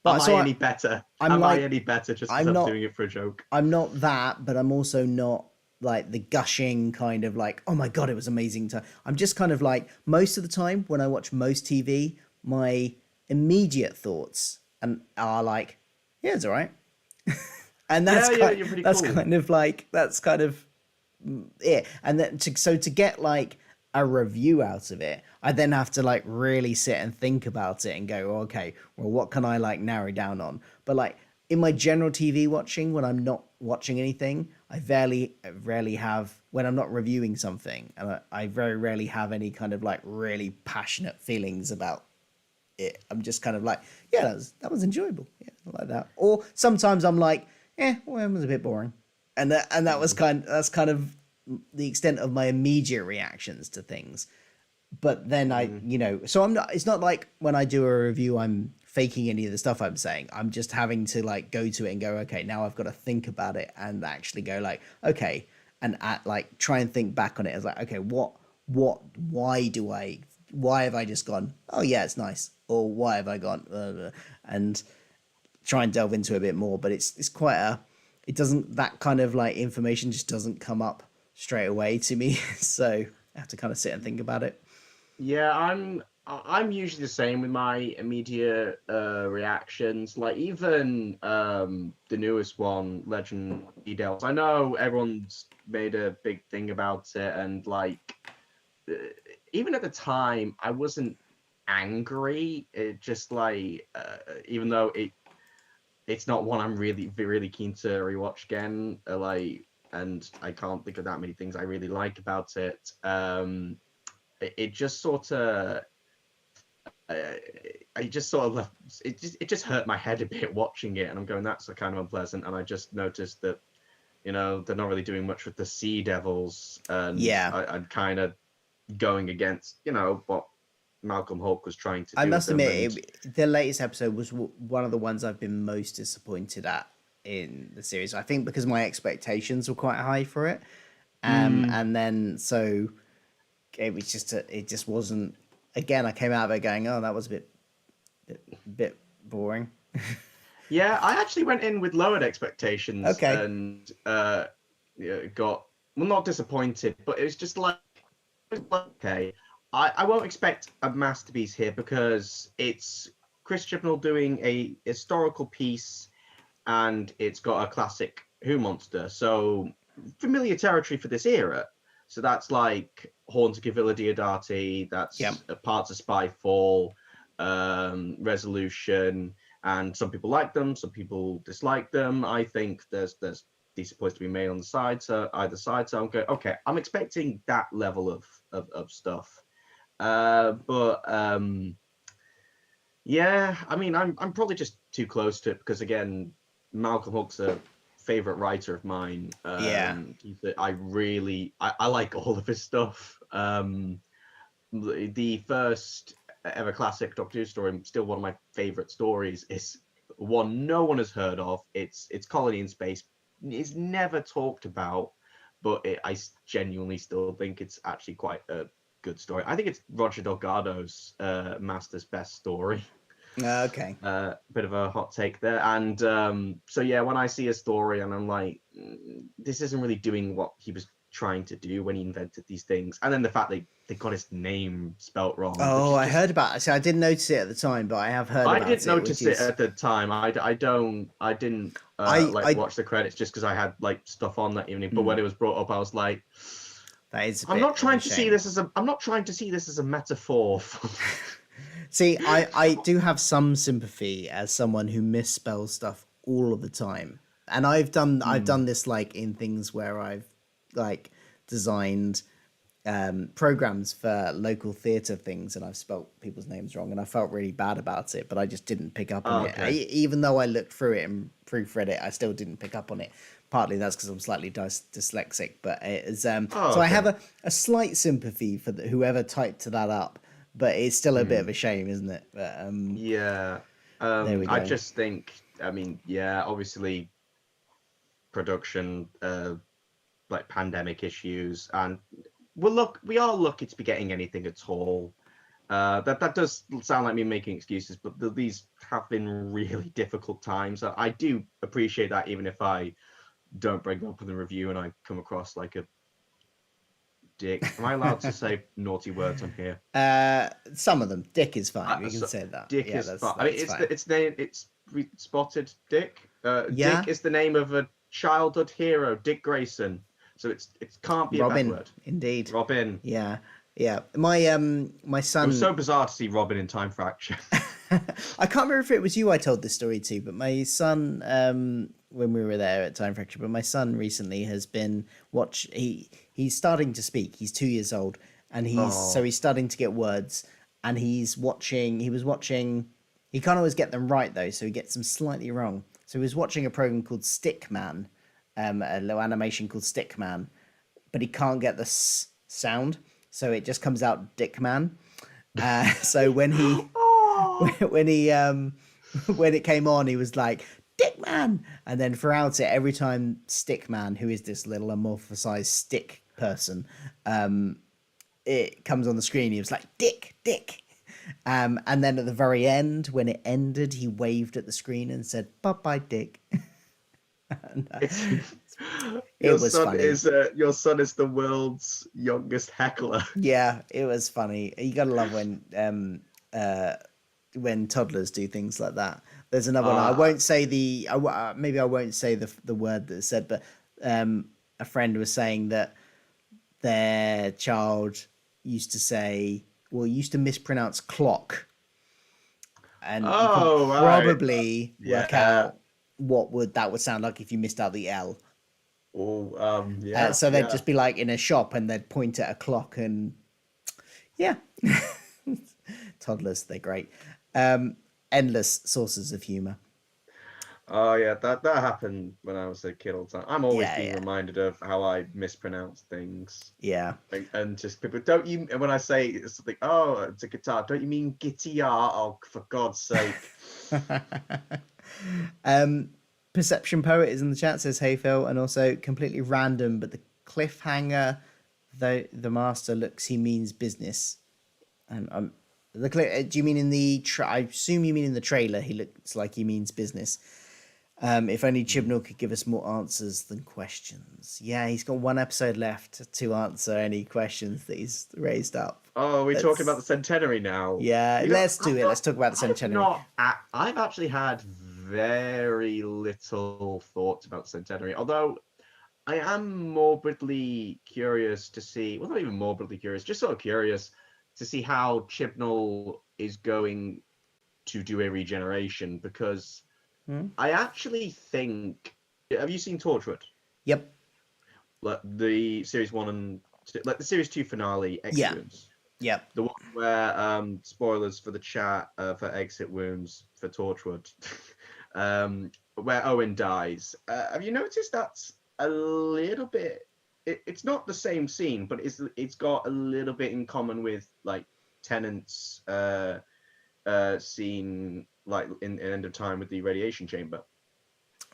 But Am so I any better? I'm Am like I any better just because I'm I'm not doing it for a joke? I'm not that, but I'm also not like the gushing kind of like, "Oh my god, it was amazing." I'm just kind of like most of the time when I watch most TV, my immediate thoughts and are like, "Yeah, it's all right." And Yeah, you're pretty that's cool. kind of like that's kind of it. And then to get like a review out of it, I then have to like really sit and think about it and go, okay, well, what can I like narrow down on? But like in my general TV watching, when I'm not watching anything, I rarely have, when I'm not reviewing something, and I very rarely have any kind of like really passionate feelings about it. I'm just kind of like, yeah, that was enjoyable. Yeah, I like that. Or sometimes I'm like, well, it was a bit boring, and that was that's kind of the extent of my immediate reactions to things. But then so I'm not. It's not like when I do a review, I'm faking any of the stuff I'm saying. I'm just having to like go to it and go, okay, now I've got to think about it and actually go like, okay, and like try and think back on it as like, okay, why have I just gone, oh yeah, it's nice, or why have I gone, and try and delve into it a bit more. But it's quite a, it doesn't, that kind of like information just doesn't come up straight away to me. So I have to kind of sit and think about it. Yeah, I'm usually the same with my immediate reactions. Like even the newest one, Legend of Delves. I know everyone's made a big thing about it, and like uh, even at the time, I wasn't angry. It just like even though it's not one I'm really keen to rewatch again. Like, and I can't think of that many things I really like about it. It just sort of I just sort of left it just hurt my head a bit watching it, and I'm going, that's kind of unpleasant. And I just noticed that, you know, they're not really doing much with the Sea Devils, and Yeah. I'm kind of going against, you know, what Malcolm Hulke was trying to I do with must them. admit, the latest episode was one of the ones I've been most disappointed at in the series. I think because my expectations were quite high for it, and then so it was just it just wasn't. Again, I came out of it going, "Oh, that was a bit boring." Yeah, I actually went in with lowered expectations Okay. and yeah, got, well, not disappointed, but it was just like, okay, I won't expect a masterpiece here because it's Chris Chibnall doing a historical piece and it's got a classic Who monster, so familiar territory for this era. So that's like Haunting of Villa Diodati, Yeah. that's parts of Spyfall, Resolution, and some people like them, some people dislike them. I think there's decent points to be made on the side, so either side. So I'm going, okay, I'm expecting that level of stuff. But yeah, I mean, I'm probably just too close to it because again, Malcolm Hulke's a favorite writer of mine. Yeah. I like all of his stuff. The first ever classic Doctor Who story, still one of my favorite stories, is one no one has heard of. It's Colony in Space. It's never talked about, but I genuinely still think it's actually quite a good story. I think it's Roger Delgado's Master's best story. Okay. Bit of a hot take there. And so yeah, when I see a story and I'm like, this isn't really doing what he was trying to do when he invented these things. And then the fact they got his name spelt wrong, which Oh, is I just, heard about it. So I didn't notice it at the time, but I have heard I about didn't it, which notice it is at the time. I didn't like I watch the credits just because I had like stuff on that evening. But mm, when it was brought up, I was like, that is a I'm bit not of a trying to see shame. this as a I'm not trying to see this as a metaphor for See, I do have some sympathy as someone who misspells stuff all of the time. And I've done this like in things where I've like designed programs for local theatre things and I've spelt people's names wrong and I felt really bad about it, but I just didn't pick up on Oh, it. okay. Even though I looked through it and proofread it, I still didn't pick up on it. Partly that's because I'm slightly dyslexic, but it's Oh, so I have okay. a slight sympathy for whoever typed that up, but it's still a bit of Hmm. a shame, isn't it? But Yeah. there we I go. just think, I mean, yeah, obviously production, like pandemic issues, and we are lucky to be getting anything at all. That does sound like me making excuses, but these have been really difficult times. I do appreciate that, even if I don't bring them up in the review and I come across like a dick. Am I allowed to say naughty words on here? Some of them, Dick is fine. We can So say that. Dick Yeah, is fine. I mean, that's fine. it's name. It's spotted Dick. Yeah, Dick is the name of a childhood hero, Dick Grayson. So it can't be a bad Robin, word. indeed. Robin. Yeah, yeah. My It was son. so bizarre to see Robin in Time Fracture. I can't remember if it was you I told this story to, but my son, when we were there at Time Fracture, but my son recently has been he's starting to speak. He's 2 years old, and Oh, he's starting to get words, and he was watching. He can't always get them right though, so he gets them slightly wrong. So he was watching a program called Stickman, a little animation called Stickman, but he can't get the sound, so it just comes out Dickman. So oh, when he when it came on, he was like Dickman, and then throughout it, every time Stickman, who is this little amorphosized stick person, it comes on the screen, he was like Dick, Dick. And then at the very end, when it ended, he waved at the screen and said, "Bye-bye, Dick." And, It's it was funny. your son is the world's youngest heckler. Yeah, it was funny. You gotta love when toddlers do things like that. There's another one. I Uh, won't say maybe I won't say the word that's said, but a friend was saying that their child used to say, well, used to mispronounce clock, and you can oh right, probably work yeah. out what would that would sound like if you missed out the L. Oh yeah, So they'd yeah. just be like in a shop and they'd point at a clock and yeah, toddlers, they're great. Um, Endless sources of humor. Oh yeah, that happened when I was a kid all the time. I'm always Yeah, being yeah, reminded of how I mispronounce things. yeah. And just people, don't you? And when I say something, oh, it's a guitar, don't you mean guitar? Oh, for God's sake! um, Perception Poet is in the chat, says hey Phil, and also completely random, but the cliffhanger, though the master looks he means business. And do you mean in the I assume you mean in the trailer he looks like he means business. If only Chibnall could give us more answers than questions. Yeah, he's got one episode left to answer any questions that he's raised up. Oh, we're talking about the That's Centenary now. Yeah, You know, let's do it. Let's talk about the Centenary. I've actually had very little thoughts about the Centenary, although I am morbidly curious to see, well, not even morbidly curious, just sort of curious to see how Chibnall is going to do a regeneration, because Hmm? I actually think, have you seen Torchwood? Yep. Like the series one and like the series two finale, Exit Yeah. Wounds. Yep. The one where spoilers for the chat for Exit Wounds for Torchwood, where Owen dies. Have you noticed that's a little bit? It's not the same scene, but it's got a little bit in common with like Tennant's scene, like in End of Time with the radiation chamber.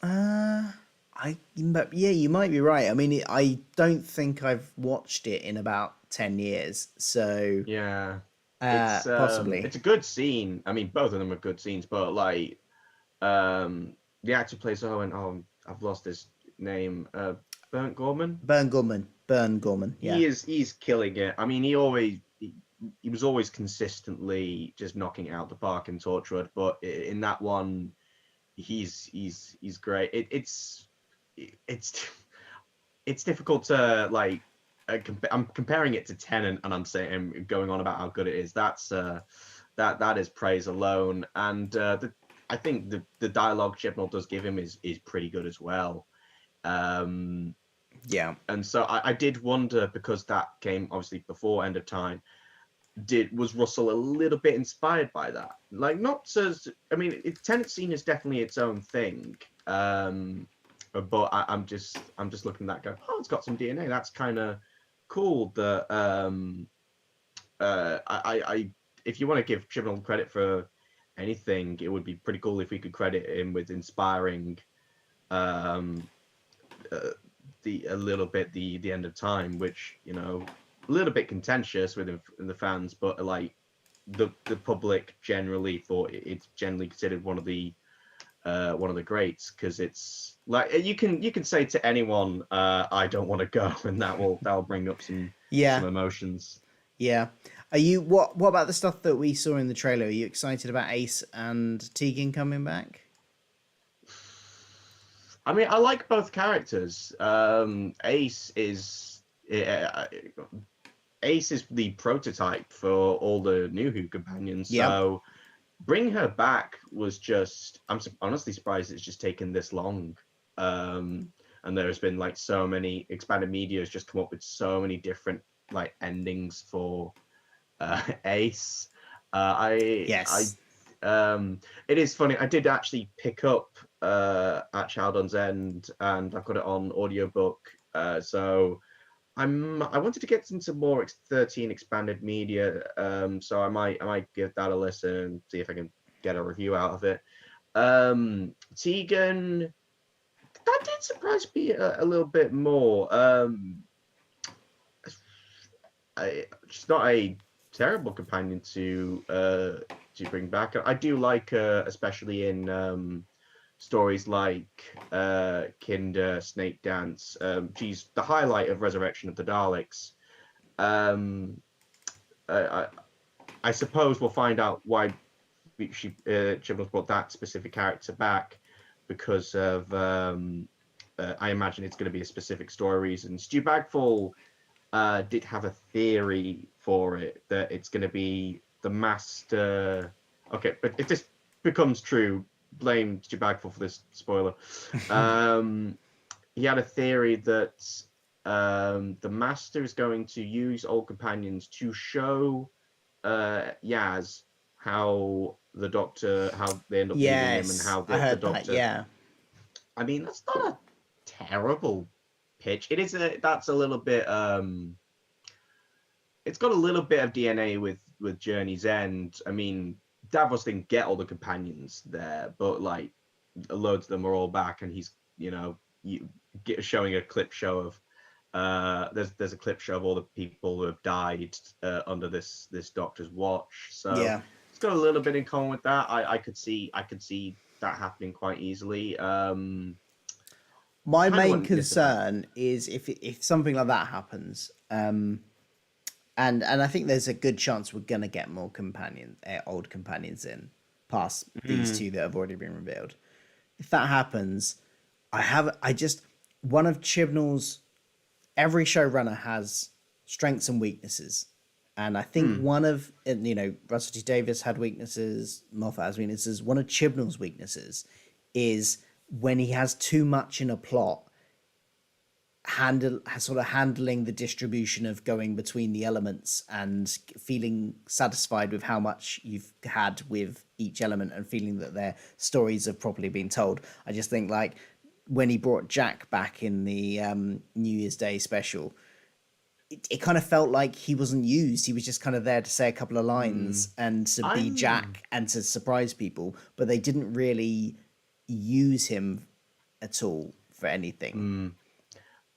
But yeah, you might be right. I mean, I don't think I've watched it in about 10 years, so Yeah, possibly. it's a good scene. I mean, both of them are good scenes, but like the actor plays Owen. Oh, I've lost his name. Burnt Gorman. Burn Gorman. Yeah. He's killing it. I mean, he was always consistently just knocking it out the park in Torchwood, but in that one, he's great. It's it's difficult to like. I'm comparing it to Tenet, and I'm saying going on about how good it is. That is praise alone, and I think the dialogue Chibnall does give him is pretty good as well. Yeah. And so I did wonder, because that came obviously before End of Time. Was Russell a little bit inspired by that? Like, not as, I mean, Tenet scene is definitely its own thing. But I'm just looking at that going, oh, it's got some DNA. That's kind of cool. That I if you want to give Chibnall credit for anything, it would be pretty cool if we could credit him with inspiring um, a little bit the End of Time, which, you know, a little bit contentious within the fans, but like the public generally thought it's generally considered one of the greats, because it's like you can say to anyone, I don't want to go, and that'll bring up some Yeah. emotions. Yeah. Are you what about the stuff that we saw in the trailer? Are you excited about Ace and Tegan coming back? I mean, I like both characters. Ace is the prototype for all the New Who companions. Yep. So bring her back was just, I'm honestly surprised it's just taken this long. And there's been like so many expanded media has just come up with so many different like endings for Ace. Yes. It is funny. I did actually pick up at Chaldon's End, and I've got it on audiobook. So I wanted to get into more 13 expanded media. So I might give that a listen and see if I can get a review out of it. Tegan, that did surprise me a little bit more. She's not a terrible companion to bring back. I do like, especially in stories like Kinder, Snake Dance. She's the highlight of Resurrection of the Daleks. Um, I, I suppose we'll find out why Chibnall's brought that specific character back because of I imagine it's going to be a specific story reason. Stu Bagfall did have a theory for it that it's going to be the master. Okay, but if this becomes true, blame Stu Bagfall for this spoiler. He had a theory that the master is going to use old companions to show Yaz how they end up leaving him and how I heard the doctor. that. Yeah, I mean, that's not a terrible pitch. That's a little bit. It's got a little bit of DNA with Journey's End. I mean, Davros didn't get all the companions there, but like loads of them are all back, and he's showing a clip show of. There's a clip show of all the people who have died under this doctor's watch. So yeah. it's got a little bit in common with that. I could see that happening quite easily. My main concern is if something like that happens, and I think there's a good chance we're gonna get more old companions in past these two that have already been revealed. If that happens, one of Chibnall's. Every showrunner has strengths and weaknesses. And I think one of, Russell T Davies had weaknesses, Moffat has weaknesses. One of Chibnall's weaknesses is when he has too much in a plot, handling the distribution of going between the elements and feeling satisfied with how much you've had with each element and feeling that their stories have properly been told. I just think like, when he brought Jack back in the New Year's Day special, it kind of felt like he wasn't used. He was just kind of there to say a couple of lines and to be Jack and to surprise people, but they didn't really use him at all for anything.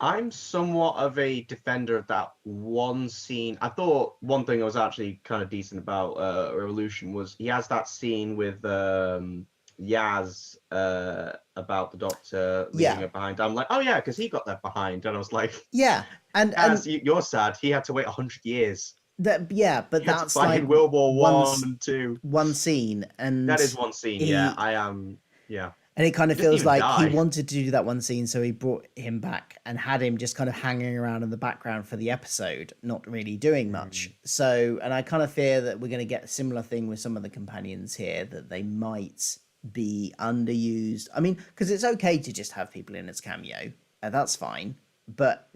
I'm somewhat of a defender of that one scene. I thought one thing that was actually kind of decent about Revolution was he has that scene with Yaz about the doctor leaving her behind. I'm like, oh yeah, because he got left behind, and I was like, yeah, and you're sad. He had to wait 100 years. But that's like in World War One and Two. One scene, and that is one scene. I am. Yeah. And it kind of feels like he wanted to do that one scene, so he brought him back and had him just kind of hanging around in the background for the episode, not really doing much. So, and I kind of fear that we're going to get a similar thing with some of the companions here, that they might be underused. I mean, because it's okay to just have people in as cameo, that's fine. But,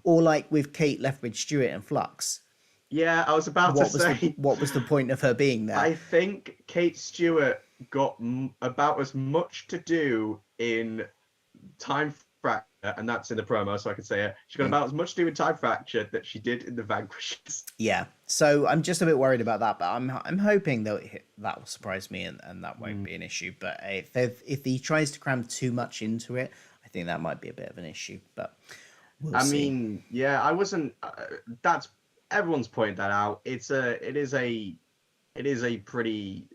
or like with Kate Lethbridge-Stewart and Flux. Yeah, I was about to say. What was the point of her being there? I think Kate Stewart got about as much to do in Time Fracture, and that's in the promo, so I can say it. She got about as much to do in Time Fracture that she did in the Vanquishers. Yeah, so I'm just a bit worried about that, but I'm hoping that will surprise me and that won't be an issue. But if he tries to cram too much into it, I think that might be a bit of an issue. But we'll see. Mean, yeah, I wasn't. That's everyone's pointed that out. It is a pretty.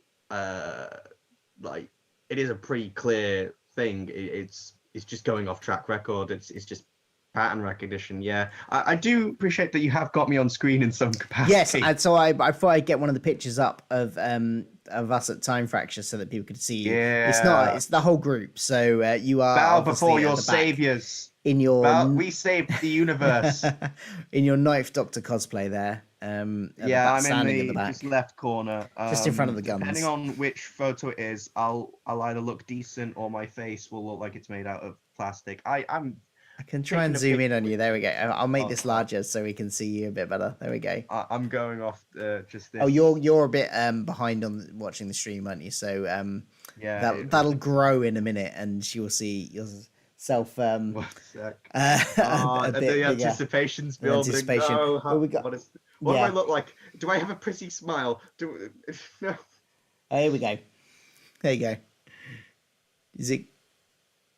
It is a pretty clear thing. It's just going off track record. It's just pattern recognition. Yeah, I do appreciate that you have got me on screen in some capacity. Yes, and so I thought I'd get one of the pictures up of us at Time Fracture so that people could see. Yeah, it's the whole group. So you are bow before your saviors. In your we saved the universe. In your Ninth Doctor cosplay there. I'm in the just left corner, just in front of the guns. Depending on which photo it is, I'll either look decent or my face will look like it's made out of plastic. I can try and zoom in on you. There we go. I'll make this larger so we can see you a bit better. There we go. I'm going off just this. Oh, you're a bit behind on watching the stream, aren't you? So that'll grow in a minute, and you'll see yourself. One sec. The anticipation's building. Anticipation. No, what do I look like? Do I have a pretty smile? No. Oh, here we go. There you go. Is it?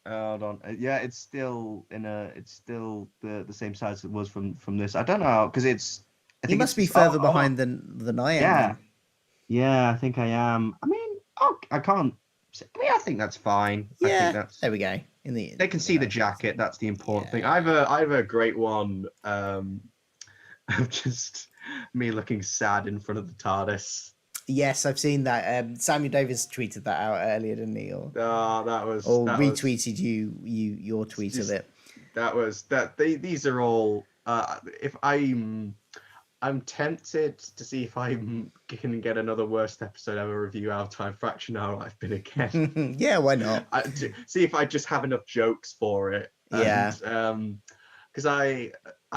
Hold on. Yeah, it's still the same size it was from this. I don't know, because I You think must it's be just further behind than I am yeah, then. yeah. I think I am. I mean, I can't. I mean, I think that's fine. I think Yeah, that's there we go. In the they can see the jacket. That's the important thing. yeah. I have a great one. Of just me looking sad in front of the TARDIS. Yes, I've seen that. Samuel Davis tweeted that out earlier, didn't he? Oh, Or that was retweeted your tweet of just it. that was that. These are all. If I'm tempted to see if I can get another worst episode ever review out time fraction hour I've been again. Yeah, why not? See if I just have enough jokes for it. Yeah. And because I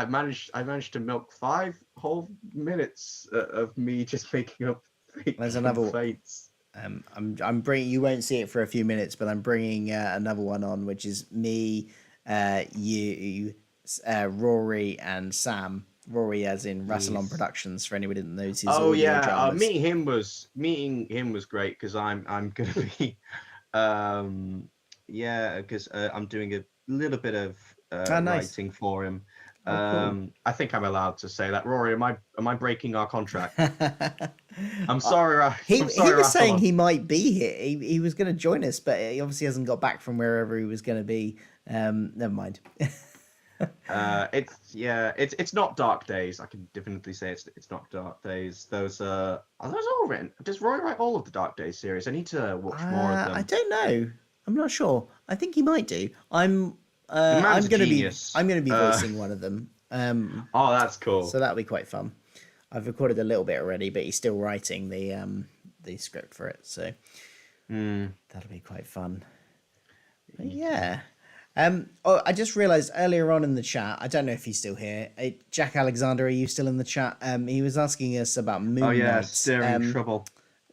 managed to milk 5 whole minutes of me just making up fake There's another. complaints. I'm bringing. You won't see it for a few minutes, but I'm bringing another one on, which is me, you, Rory, and Sam. Rory, as in Rassilon Yes. Productions, for anyone who didn't know, his Oh audio yeah, dramas. meeting him was great because I'm gonna be yeah, because I'm doing a little bit of Oh, nice. writing for him. Oh, cool. I think I'm allowed to say that. Rory, am I breaking our contract? I'm Uh, sorry, he I'm he sorry, was saying Rassilon. he might be here. He was going to join us, but he obviously hasn't got back from wherever he was going to be. Never mind. It's not Dark Days. I can definitely say it's not Dark Days. Those are those all written? Does Roy write all of the Dark Days series? I need to watch more of I them. don't know. I'm not sure. I think he might do. The man's a Gonna be genius. voicing one of them. Oh, that's So cool. that'll be quite fun. I've recorded a little bit already, but he's still writing the script for it. So Hmm. that'll be quite fun. But yeah. Oh, I just realised earlier on in the chat. I don't know if he's still here. Jack Alexander, are you still in the chat? He was asking us about Oh Moon yeah, Knight. stirring trouble.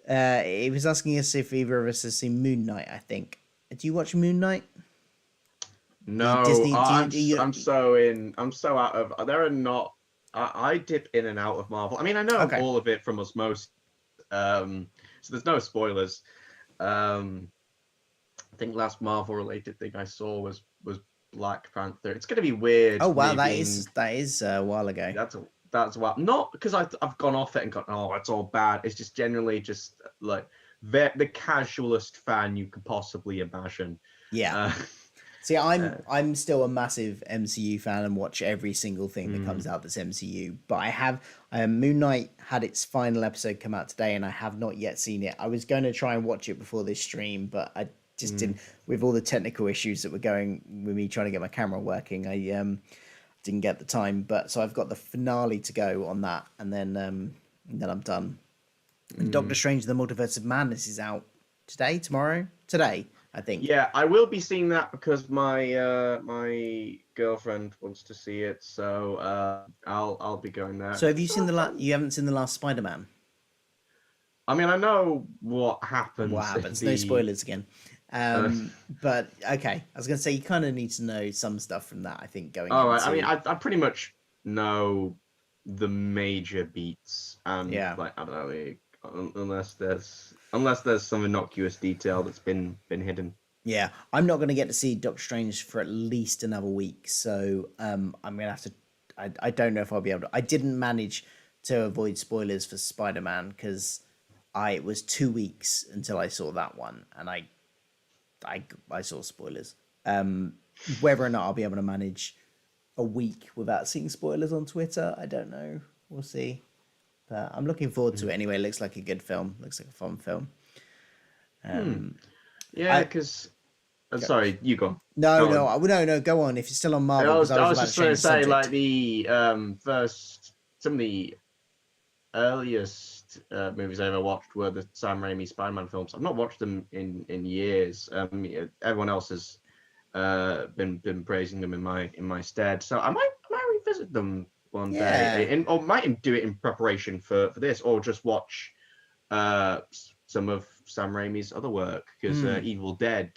He was asking us if either of us has seen Moon Knight. I think. Do you watch Moon Knight? The No, Disney. I'm so in. I'm so out of. There are not. I dip in and out of Marvel. I mean, I know Okay. all of it from osmosis. So there's no spoilers. Um, I think last Marvel related thing I saw was Black Panther. It's gonna be weird. Oh wow, Me being that is a while ago. that's what not because I've gone off it and gone, oh, it's all bad. It's just generally just like the casualest fan you could possibly imagine. Yeah. Uh, See, uh, I'm still a massive MCU fan and watch every single thing that comes out that's MCU. But I have Moon Knight had its final episode come out today, and I have not yet seen it. I was going to try and watch it before this stream, but I just didn't. With all the technical issues that were going with me trying to get my camera working, I didn't get the time. But so I've got the finale to go on that, and then I'm done. And Doctor Strange: The Multiverse of Madness is out today, I think. Yeah, I will be seeing that because my girlfriend wants to see it, so I'll be going there. So have you seen So, You haven't seen the last Spider-Man? I mean, I know what happens. What happens? In No the, spoilers again. uh, But okay, I was gonna say you kind of need to know some stuff from that. I think going all right. into I mean, I pretty much know the major beats, and yeah. like I don't know, unless there's some innocuous detail that's been hidden. Yeah, I'm not going to get to see Doctor Strange for at least another week, so I'm going to have to. I don't know if I'll be able to. I didn't manage to avoid spoilers for Spider-Man because it was 2 weeks until I saw that one, and I saw spoilers. Whether or not I'll be able to manage a week without seeing spoilers on Twitter, I don't know. We'll see. But I'm looking forward to it anyway. It looks like a good film. Looks like a fun film. Yeah, because sorry, you go. No, Go on. no. Go on. If you're still on Marvel, because I I was was about just to going change to the say, subject. like the first, some of the earliest movies I ever watched were the Sam Raimi Spider-Man films. I've not watched them in years. Everyone else has been praising them in my stead, so I might revisit them one day, or might do it in preparation for this, or just watch some of Sam Raimi's other work because Evil Dead.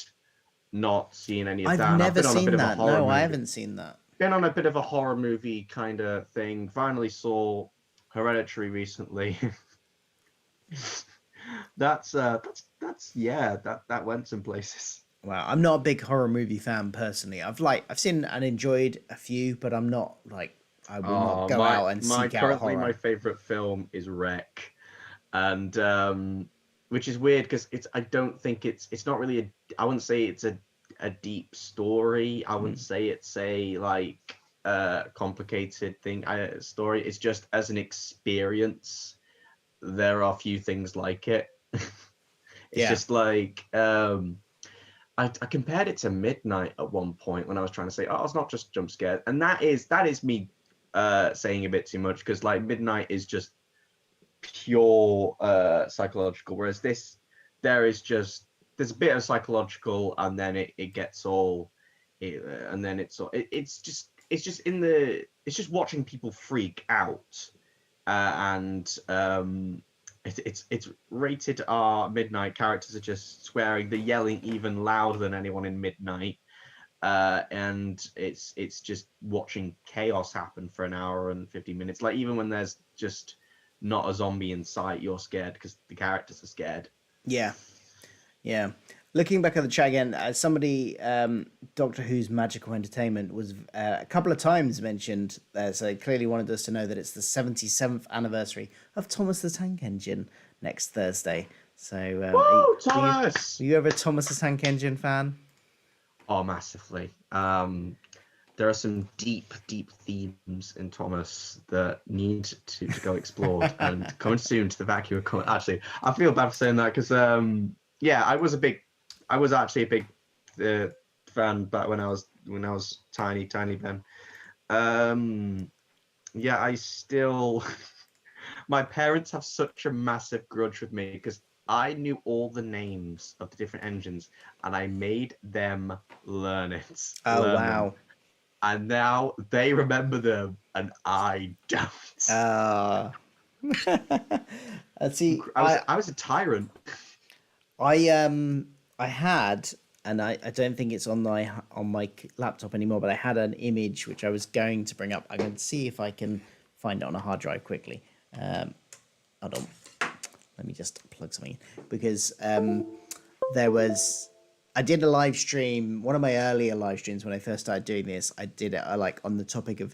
Not seen any of I've that. And never I've been on a seen bit of a that. horror No, I movie. haven't seen that. Been on a bit of a horror movie kind of thing. Finally saw Hereditary recently. That went some places. Wow, I'm not a big horror movie fan personally. I've seen and enjoyed a few, but I'm not like I will not go out and seek out currently horror. my favorite film is Wreck, and which is weird because I don't think it's not really I wouldn't say it's a deep story. I wouldn't say it's a like complicated story. It's just as an experience, there are few things like it. It's just like I compared it to Midnight at one point when I was trying to say, oh, it's not just jump scared, and that is me saying a bit too much, because like Midnight is just pure psychological, whereas there's a bit of psychological, and then it gets all and then it's just watching people freak out, and it's rated R. Midnight characters are just swearing, they're yelling even louder than anyone in Midnight, and it's just watching chaos happen for an hour and 50 minutes. Like even when there's just not a zombie in sight, you're scared because the characters are scared. Yeah. Looking back at the chat again, somebody, Doctor Who's Magical Entertainment was a couple of times mentioned there, so they clearly wanted us to know that it's the 77th anniversary of Thomas the Tank Engine next Thursday. So, Woo, Thomas! Were you ever a Thomas the Tank Engine fan? Oh, massively. There are some deep themes in Thomas that need to go explored, and coming soon to the Vacuum. Actually, I feel bad for saying that because, I was actually a big fan back when I was tiny Ben. I still. My parents have such a massive grudge with me because I knew all the names of the different engines and I made them learn it. Oh, wow. And now they remember them and I don't. See, I was a tyrant. I had, and I don't think it's on my laptop anymore, but I had an image which I was going to bring up. I'm going to see if I can find it on a hard drive quickly. Hold on. Let me just plug something in, because I did a live stream, one of my earlier live streams when I first started doing this. I did it like on the topic of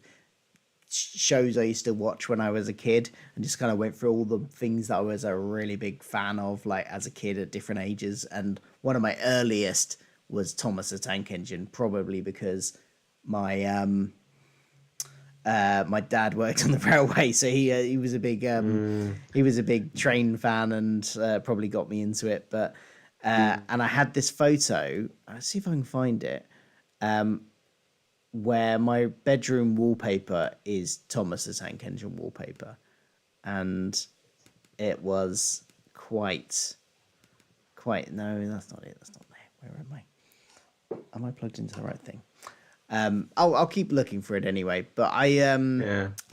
shows I used to watch when I was a kid, and just kind of went through all the things that I was a really big fan of, like as a kid at different ages. And one of my earliest was Thomas the Tank Engine, probably because my my dad worked on the railway, so he was a big train fan, and probably got me into it. But and I had this photo. Let's see if I can find it. Where my bedroom wallpaper is Thomas the Tank Engine wallpaper, and it was quite. No, that's not it. That's not there. Where am I? Am I plugged into the right thing? I'll keep looking for it anyway. But I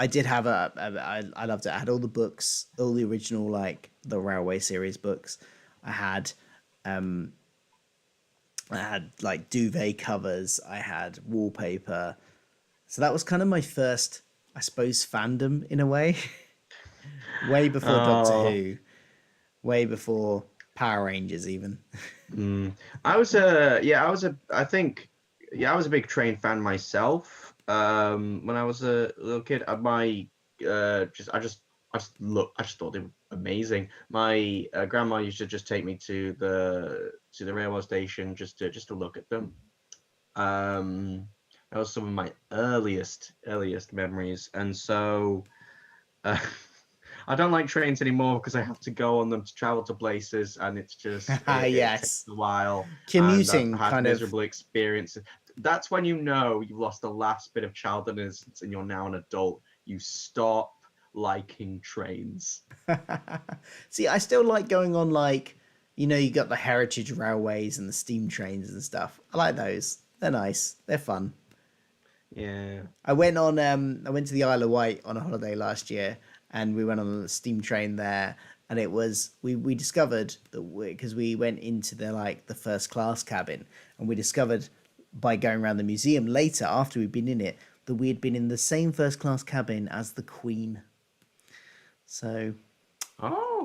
did have I loved it. I had all the books, all the original like the Railway series books. I had like duvet covers. I had wallpaper. So that was kind of my first, I suppose, fandom in a way. Way before Doctor Who, way before Power Rangers even. I was a big train fan myself. When I was a little kid, I just thought they were amazing. My grandma used to just take me to the railway station just to look at them. That was some of my earliest memories, and so I don't like trains anymore because I have to go on them to travel to places, and it's just it takes a while. Commuting, and I've had kind miserable experiences. That's when you know you've lost the last bit of childhood innocence and you're now an adult. You stop liking trains. See, I still like going on, like, you got the heritage railways and the steam trains and stuff. I like those. They're nice. They're fun. Yeah. I went to the Isle of Wight on a holiday last year, and we went on a steam train there, and it was we discovered that because we went into the first class cabin, and we discovered by going around the museum later after we'd been in it that we had been in the same first class cabin as the Queen. So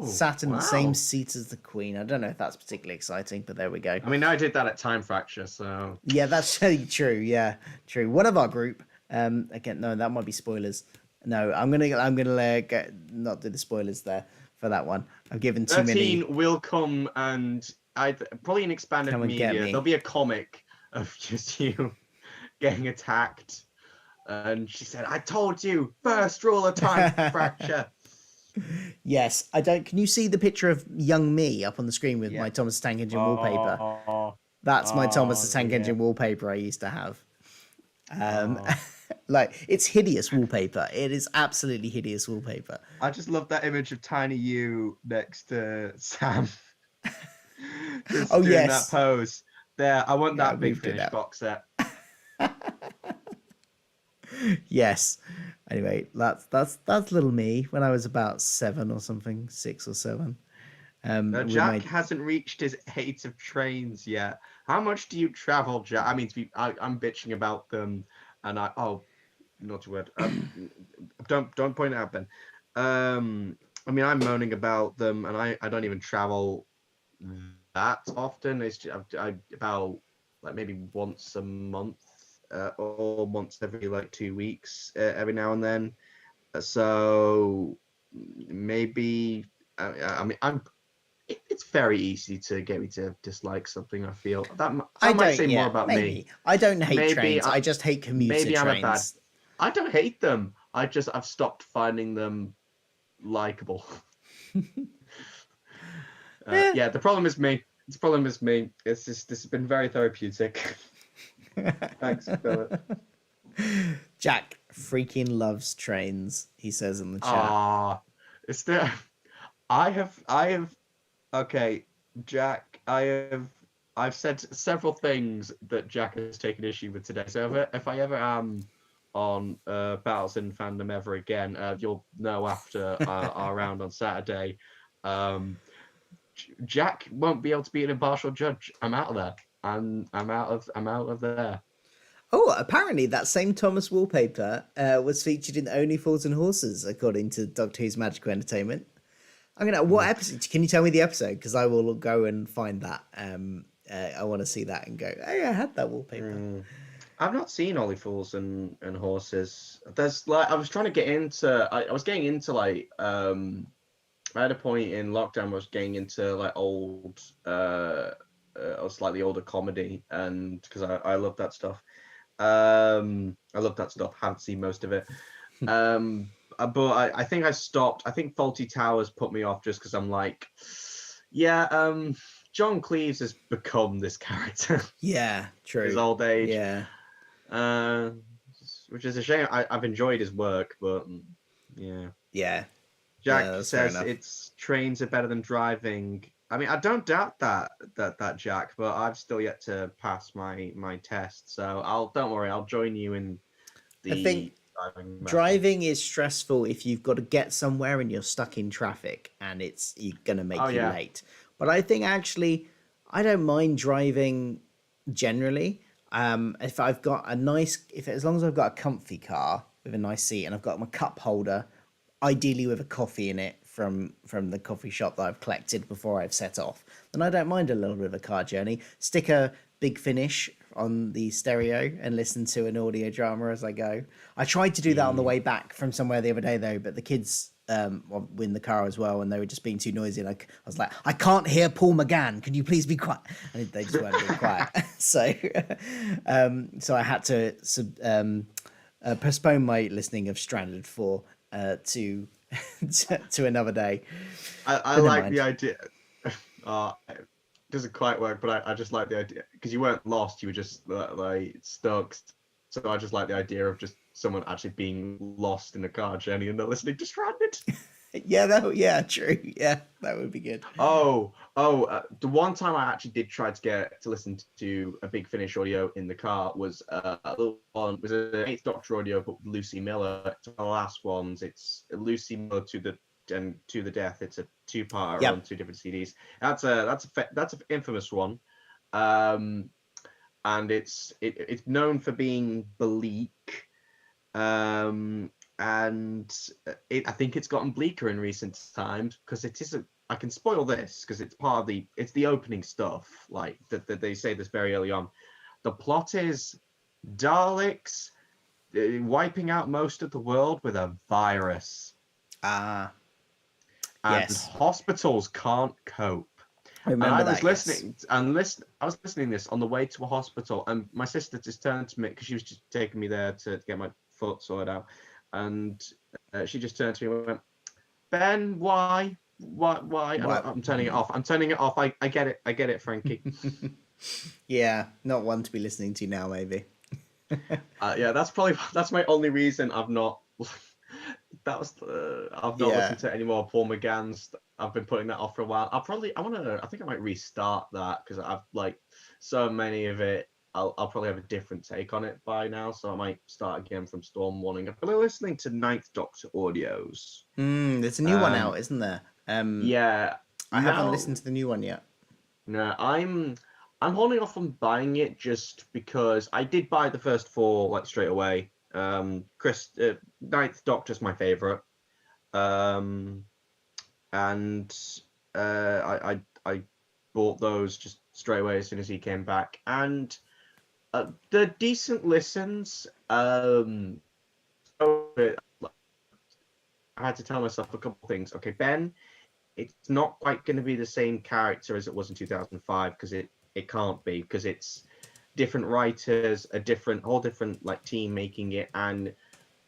sat in the same seat as the Queen. I don't know if that's particularly exciting, but there we go. I mean, I did that at Time Fracture, so yeah, that's true. Yeah, true. One of our group Again, no, that might be spoilers. No, I'm gonna not do the spoilers there for that one. I've given too 13 many. will come, and probably in expanded Come and get media. me. There'll be a comic of just you getting attacked. And she said, "I told you, first rule of time fracture." Yes, I don't. Can you see the picture of young me up on the screen with my Yeah. Thomas the Tank Engine wallpaper? Oh, That's my Thomas the Tank yeah. Engine wallpaper I used to have. Oh. Like, it's hideous wallpaper. It is absolutely hideous wallpaper. I just love that image of tiny you next to Sam. Just Oh, doing that yes. pose. There, I want Yeah, I that Big moved it Finish out. box set. Yes. Anyway, that's little me when I was about 7 or something, 6 or 7. Now, With Jack my hasn't reached his hate of trains yet. How much do you travel, Jack? I mean, I'm bitching about them, and naughty word. Don't point it out, Ben. I mean, I'm moaning about them, and I don't even travel that often. It's just, I about like maybe once a month, or once every like 2 weeks, every now and then. So maybe I mean it's very easy to get me to dislike something. I feel that might say more about me. maybe. I don't hate Maybe trains. I just hate commuter maybe I'm a bad. trains. I don't hate them. I've stopped finding them likable. Eh. Yeah, the problem is me. The problem is me. It's just this has been very therapeutic. Thanks, Philip. Jack freaking loves trains, he says in the chat. It's the I have okay, Jack. I've said several things that Jack has taken issue with today. So if I ever am on Battles in Fandom ever again, you'll know after our round on Saturday. Jack won't be able to be an impartial judge. I'm out of there. I'm out of there. Oh, apparently that same Thomas wallpaper was featured in Only Fools and Horses, according to Doctor Who's Magical Entertainment. I'm gonna. What episode? Can you tell me the episode? Because I will go and find that. I want to see that and go. Hey, I had that wallpaper. I've not seen Only Fools and Horses. There's like I was trying to get into. I was getting into like I had a point in lockdown where I was getting into like old or slightly older comedy, and because I love that stuff. I love that stuff. Haven't seen most of it. But I think I stopped. I think Faulty Towers put me off just because I'm like, yeah, John Cleese has become this character. Yeah, true. His old age. Yeah. Which is a shame. I've enjoyed his work, but yeah. Yeah. Jack Yeah, says it's trains are better than driving. I mean, I don't doubt that Jack, but I've still yet to pass my test. So don't worry, I'll join you in the I think driving is stressful if you've got to get somewhere and you're stuck in traffic and you're gonna make you late. But I think actually I don't mind driving generally. If I've got as long as I've got a comfy car with a nice seat and I've got my cup holder, ideally with a coffee in it from the coffee shop that I've collected before I've set off, then I don't mind a little bit of a car journey. Stick a Big Finish on the stereo and listen to an audio drama as I go. I tried to do that on the way back from somewhere the other day though, but the kids were in the car as well and they were just being too noisy. And I was like, I can't hear Paul McGann. Can you please be quiet? And they just weren't being quiet. So I had to postpone my listening of Stranded 4 to another day. I like the idea. It doesn't quite work, but I just like the idea because you weren't lost. You were just like stuck. So I just like the idea of just someone actually being lost in a car journey and they're listening to Stranded. Yeah, true. Yeah, that would be good. The one time I actually did try to get to listen to a Big Finish audio in the car was was an Eighth Doctor audio, but Lucy Miller. It's one of the last ones. It's Lucy Miller to the death. It's a two-parter on 2 different CDs. That's an infamous one, and it's known for being bleak. And I think it's gotten bleaker in recent times because it isn't. I can spoil this because it's part of it's the opening stuff. Like that they say this very early on. The plot is Daleks wiping out most of the world with a virus, Ah, and yes. hospitals can't cope. I And remember I was that, yes. listening and I was listening to this on the way to a hospital, and my sister just turned to me because she was just taking me there to get my foot sorted out, and she just turned to me and went, "Ben, why? Why?" And What? I'm turning it off. I'm turning it off. I get it. I get it, Frankie. Yeah, not one to be listening to now, maybe. Yeah, that's my only reason I've not. I've not Yeah. listened to any more Paul McGann's. I've been putting that off for a while. I think I might restart that because I've like so many of it. I'll probably have a different take on it by now, so I might start again from Storm Warning. I've been listening to Ninth Doctor audios. There's a new one out, Um, isn't there? yeah, I haven't listened now to the new one yet. no, I'm holding off on buying it just because I did buy the first four like straight away. Ninth Doctor's my favorite. Um, and I bought those just straight away as soon as he came back, and they're decent listens. So I had to tell myself a couple things. Okay, Ben, it's not quite going to be the same character as it was in 2005 because it can't be because it's different writers, whole different like team making it, and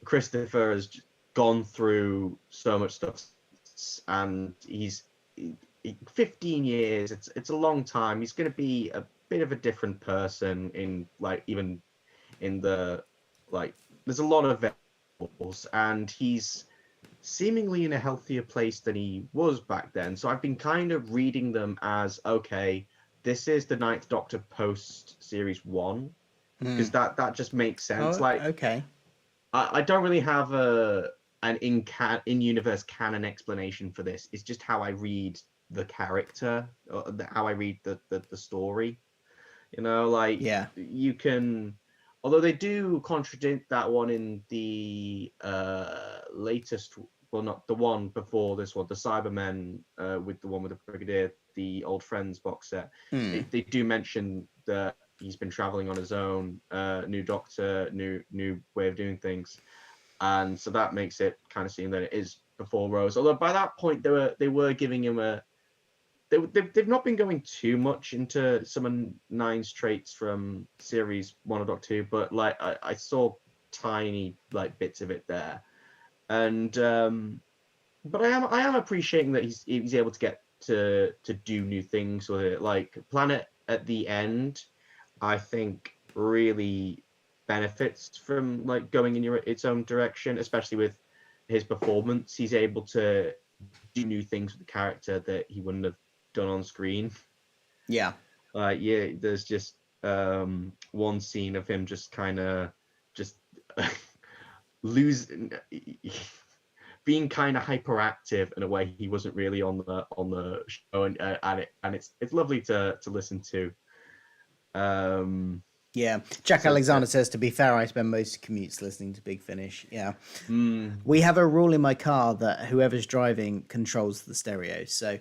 Christopher has gone through so much stuff, and he's 15 years. It's a long time. He's going to be a bit of a different person in like even in the like. There's a lot of variables, and he's seemingly in a healthier place than he was back then. So I've been kind of reading them as okay. This is the Ninth Doctor post series one Hmm. because that just makes sense. Oh, Like okay. I don't really have an in universe canon explanation for this. It's just how I read the character, or how I read the story. You know, like Yeah. you can, although they do contradict that one in the latest, well, not the one before this one, the Cybermen with the one with the Brigadier, the Old Friends box set. Hmm. They do mention that he's been traveling on his own, new doctor, new way of doing things, and so that makes it kind of seem that it is before Rose. Although by that point they were giving him a they've not been going too much into some of Nine's traits from series one of Doctor Who, but like I saw tiny like bits of it there, and but I am appreciating that he's able to get to do new things with it. Like Planet at the end, I think really benefits from like going in its own direction, especially with his performance. He's able to do new things with the character that he wouldn't have done on screen. Yeah. Yeah, there's just one scene of him just kind of just losing, being kind of hyperactive in a way he wasn't really on the show, and it's lovely to listen to. Um, Yeah. Jack so Alexander says, to be fair, I spend most commutes listening to Big Finish. Yeah. mm, We have a rule in my car that whoever's driving controls the stereo. So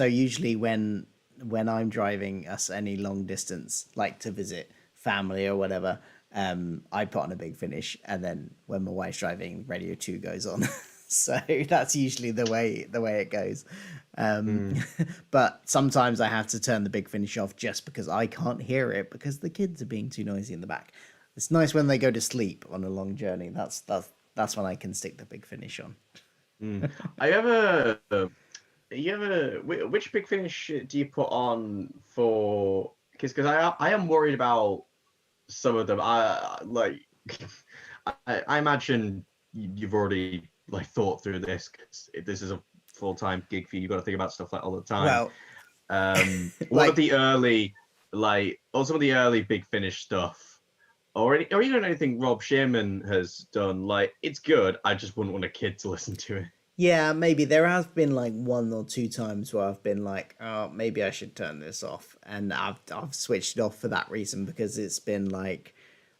usually when I'm driving us any long distance, like to visit family or whatever, I put on a Big Finish, and then when my wife's driving, Radio 2 goes on. So that's usually the way it goes. Um, mm. but sometimes I have to turn the Big Finish off just because I can't hear it because the kids are being too noisy in the back. It's nice when they go to sleep on a long journey. That's when I can stick the Big Finish on. Mm. I ever, you ever, which Big Finish do you put on for? Because I am worried about some of them. I like, I imagine you've already like thought through this because this is a full-time gig for you. You've got to think about stuff like all the time. Well, One of like the early, like, or some of the early Big Finish stuff, or even anything Rob Shearman has done, like it's good. I just wouldn't want a kid to listen to it. yeah, maybe there has been like one or two times where I've been like, oh, maybe I should turn this off, and I've switched it off for that reason because it's been like,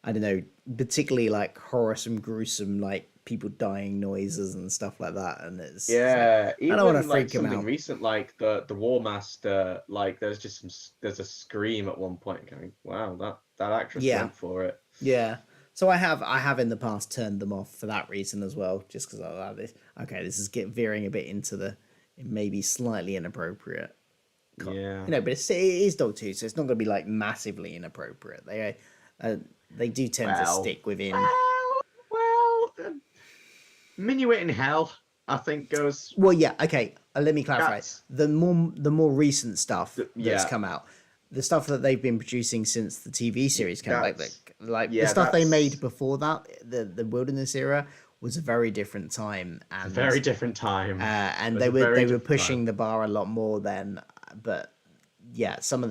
I don't know, particularly like horror, gruesome, like people dying noises and stuff like that, and it's like Yeah, I don't want to even like freak him something out. recent, like the War Master, like there's a scream at one point. Going, wow, that actress Yeah, went for it. yeah. So I have in the past turned them off for that reason as well, just because I like this. Okay, this is veering a bit into the maybe slightly inappropriate. Yeah. But it is Doctor Who, so it's not going to be like massively inappropriate. They do tend to Well, stick within. well, Minuet in Hell, I think goes. Well, yeah, okay. Let me clarify. That's The more recent stuff that's yeah. come out, the stuff that they've been producing since the TV series came, That's like the yeah. stuff they made That's before that, the Wilderness era was a very different time, a very different time. and It was a very they were different pushing time. the bar a lot more then. But yeah, some of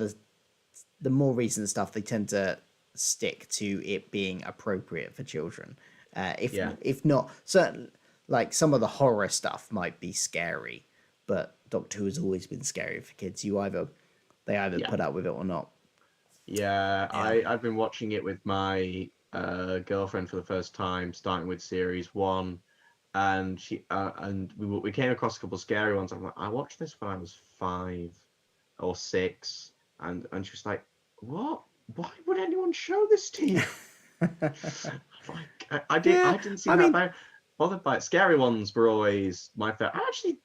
the more recent stuff they tend to stick to it being appropriate for children. Yeah. If not, certain like some of the horror stuff might be scary, but Doctor Who has always been scary for kids. They either Yeah. put up with it or not. Yeah. Yeah. I've been watching it with my girlfriend for the first time, starting with series one, and we came across a couple of scary ones. I'm like, I watched this when I was 5 or 6, and she was like, "What? Why would anyone show this to you?" Like, Yeah, I didn't I seem that mean, very bothered by it. Scary ones were always my favorite. Actually,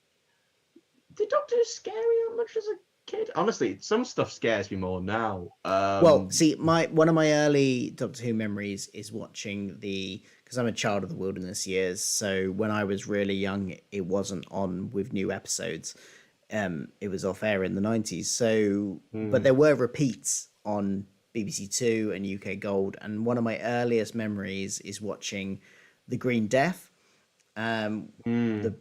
did Doctor Who scare me that much as a kid? Honestly, some stuff scares me more now. well, see, my one of my early Doctor Who memories is watching because I'm a child of the Wilderness Years. So when I was really young, it wasn't on with new episodes. It was off air in the 90s. So, but hmm, there were repeats on BBC Two and UK Gold. And one of my earliest memories is watching The Green Death, hmm, the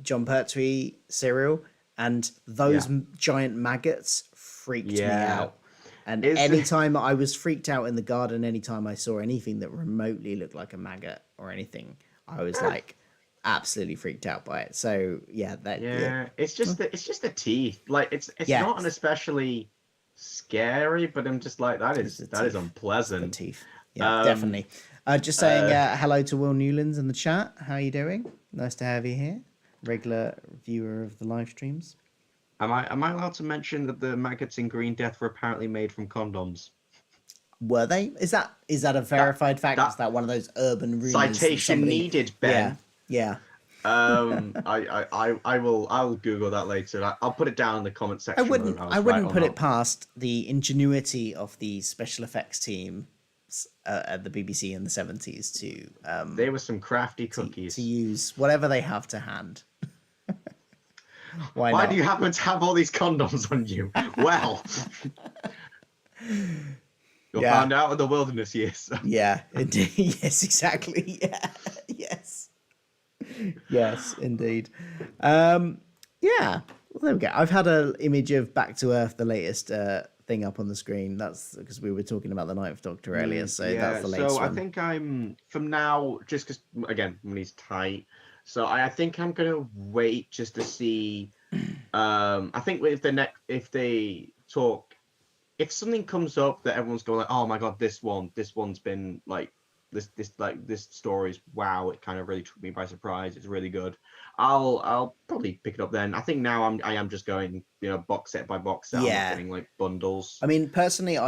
John Pertwee serial, and those yeah, giant maggots freaked me yeah. out. And Is anytime I was freaked out in the garden, anytime I saw anything that remotely looked like a maggot or anything, I was like absolutely freaked out by it. So yeah, yeah. It's just the teeth. Like it's yeah, not an especially scary, but I'm just like it's the that is teeth. It's the unpleasant. teeth. Yeah, Um, definitely. Just saying uh, hello to Will Newlands in the chat. How are you doing? Nice to have you here. Regular viewer of the live streams. am I allowed to mention that the maggots in Green Death were apparently made from condoms? Were they? Is that a That verified fact? Is that that one of those urban rumors that citation somebody? needed, Yeah, Ben. yeah. I will Google that later. I'll put it down in the comment section whether I I was right wouldn't or put it not. past the ingenuity of the special effects team at the BBC in the 70s They were some crafty to cookies. use whatever they have to hand. Why Why do not? you happen to have all these condoms on you? Well, you'll Yeah, find out in the wilderness years. yeah, indeed. Yes, exactly. Yeah, yes, yes, indeed. Yeah, well, there we go. I've had an image of Back to Earth, the latest thing up on the screen. That's because we were talking about the Ninth Doctor earlier, so that's Yeah, the latest so I one. think I'm from now just because again money's tight. So I think I'm gonna wait just to see. I think if they talk, if something comes up that everyone's going like, oh my god, this one's been like this story's wow, it kind of really took me by surprise. It's really good. I'll probably pick it up then. I think now I am just going box set by box set. I'm not Yeah, getting like bundles. I mean, personally,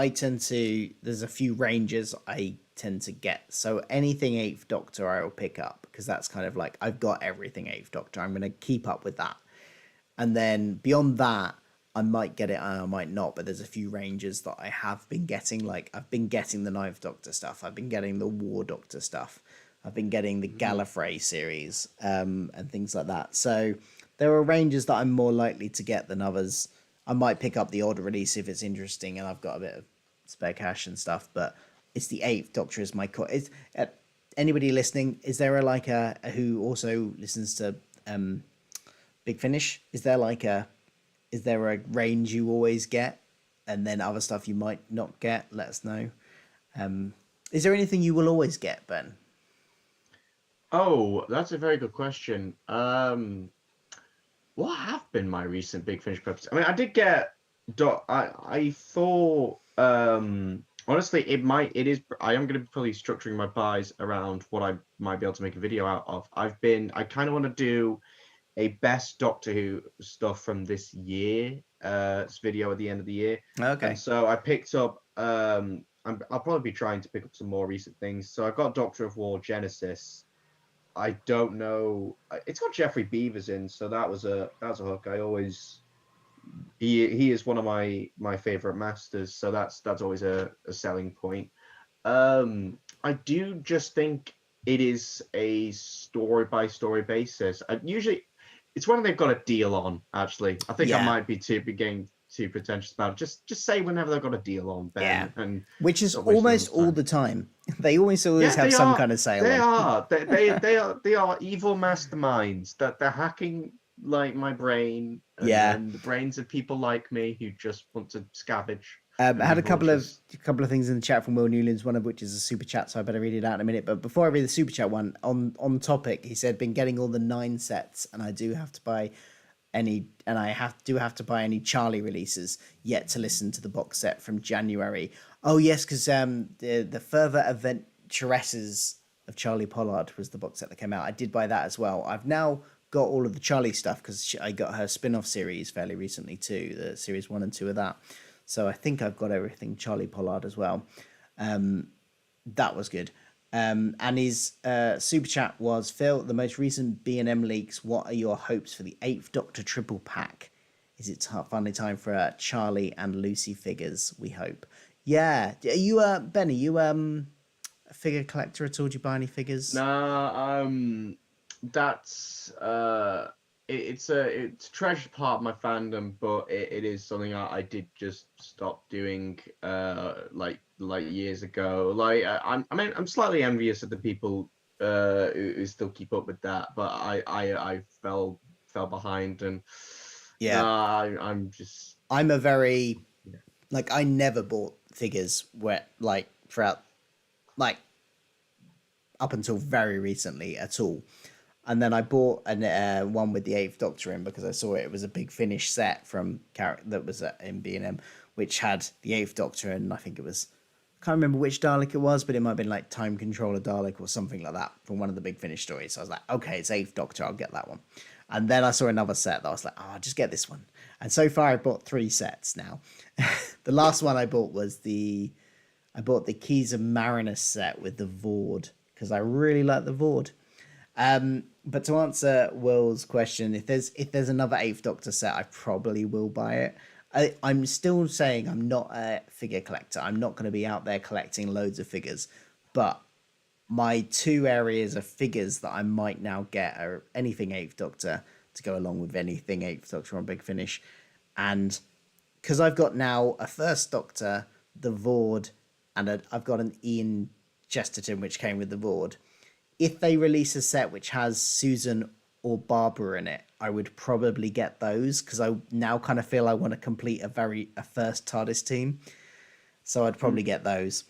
there's a few ranges I tend to get. So anything Eighth Doctor, I will pick up because that's kind of like I've got everything Eighth Doctor. I'm going to keep up with that. And then beyond that, I might get it and I might not, but there's a few ranges that I have been getting. Like I've been getting the Ninth Doctor stuff, I've been getting the War Doctor stuff, I've been getting the Mhm. Gallifrey series, and things like that. So there are ranges that I'm more likely to get than others. I might pick up the odd release if it's interesting and I've got a bit of spare cash and stuff, but it's the Eighth Doctor is my core. Is anybody listening? Is there a who also listens to Big Finish? Is there a range you always get, and then other stuff you might not get? Let us know. Um, is there anything you will always get, Ben? Oh, that's a very good question. What have been my recent Big Finish purchases? I mean, I did get. I thought. Honestly, it is. I am going to be probably structuring my buys around what I might be able to make a video out of. I kind of want to do a best Doctor Who stuff from this year, video at the end of the year, and Okay. so I picked up I'll probably be trying to pick up some more recent things. So I've got Doctor of War Genesis. I don't know. It's got Jeffrey Beavers in, so that was a hook. I always he is one of my favorite masters, so that's always a selling point. I do just think it is a story by story basis. It's when they've got a deal on. Actually, I think I might be getting too pretentious about it. Just say whenever they've got a deal on, Ben, and which is almost all the time. They always have some kind of sale. They are. They are evil masterminds that they're hacking like my brain. And the brains of people like me who just want to scavenge. I had a couple of things in the chat from Will Newlands, one of which is a super chat, so I better read it out in a minute. But before I read the super chat one, on topic, he said, been getting all the 9 sets, and I do have to buy any Charlie releases yet to listen to the box set from January. Oh yes, because the Further Adventuresses of Charlie Pollard was the box set that came out. I did buy that as well. I've now got all of the Charlie stuff because I got her spin-off series fairly recently too, the series 1 and 2 of that. So I think I've got everything Charlie Pollard as well. That was good. And his super chat was, Phil, the most recent B&M leaks, what are your hopes for the 8th Doctor triple pack? Is it finally time for Charlie and Lucy figures, we hope? Yeah. Are you, Ben, are you a figure collector at all? Do you buy any figures? Nah, that's... It's a treasured part of my fandom, but it is something I did just stop doing like years ago. Like I'm slightly envious of the people who still keep up with that, but I fell behind, and I'm a very like, I never bought figures where like throughout like up until very recently at all. And then I bought one with the 8th Doctor in because I saw it was a big Finnish set from that was in B&M, which had the 8th Doctor, and I think it was, I can't remember which Dalek it was, but it might have been like Time Controller Dalek or something like that from one of the big Finnish stories. So I was like, okay, it's 8th Doctor, I'll get that one. And then I saw another set that I was like, oh, I'll just get this one. And so far I bought 3 sets now. The last one I bought was I bought the Keys of Marinus set with the Vord because I really like the Vord. But to answer Will's question, if there's another 8th Doctor set, I probably will buy it. I'm still saying I'm not a figure collector. I'm not going to be out there collecting loads of figures. But my 2 areas of figures that I might now get are anything 8th Doctor to go along with anything 8th Doctor on Big Finish. And because I've got now a 1st Doctor, the Vord, and I've got an Ian Chesterton, which came with the Vord. If they release a set which has Susan or Barbara in it, I would probably get those because I now kind of feel I want to complete a first TARDIS team. So I'd probably get those.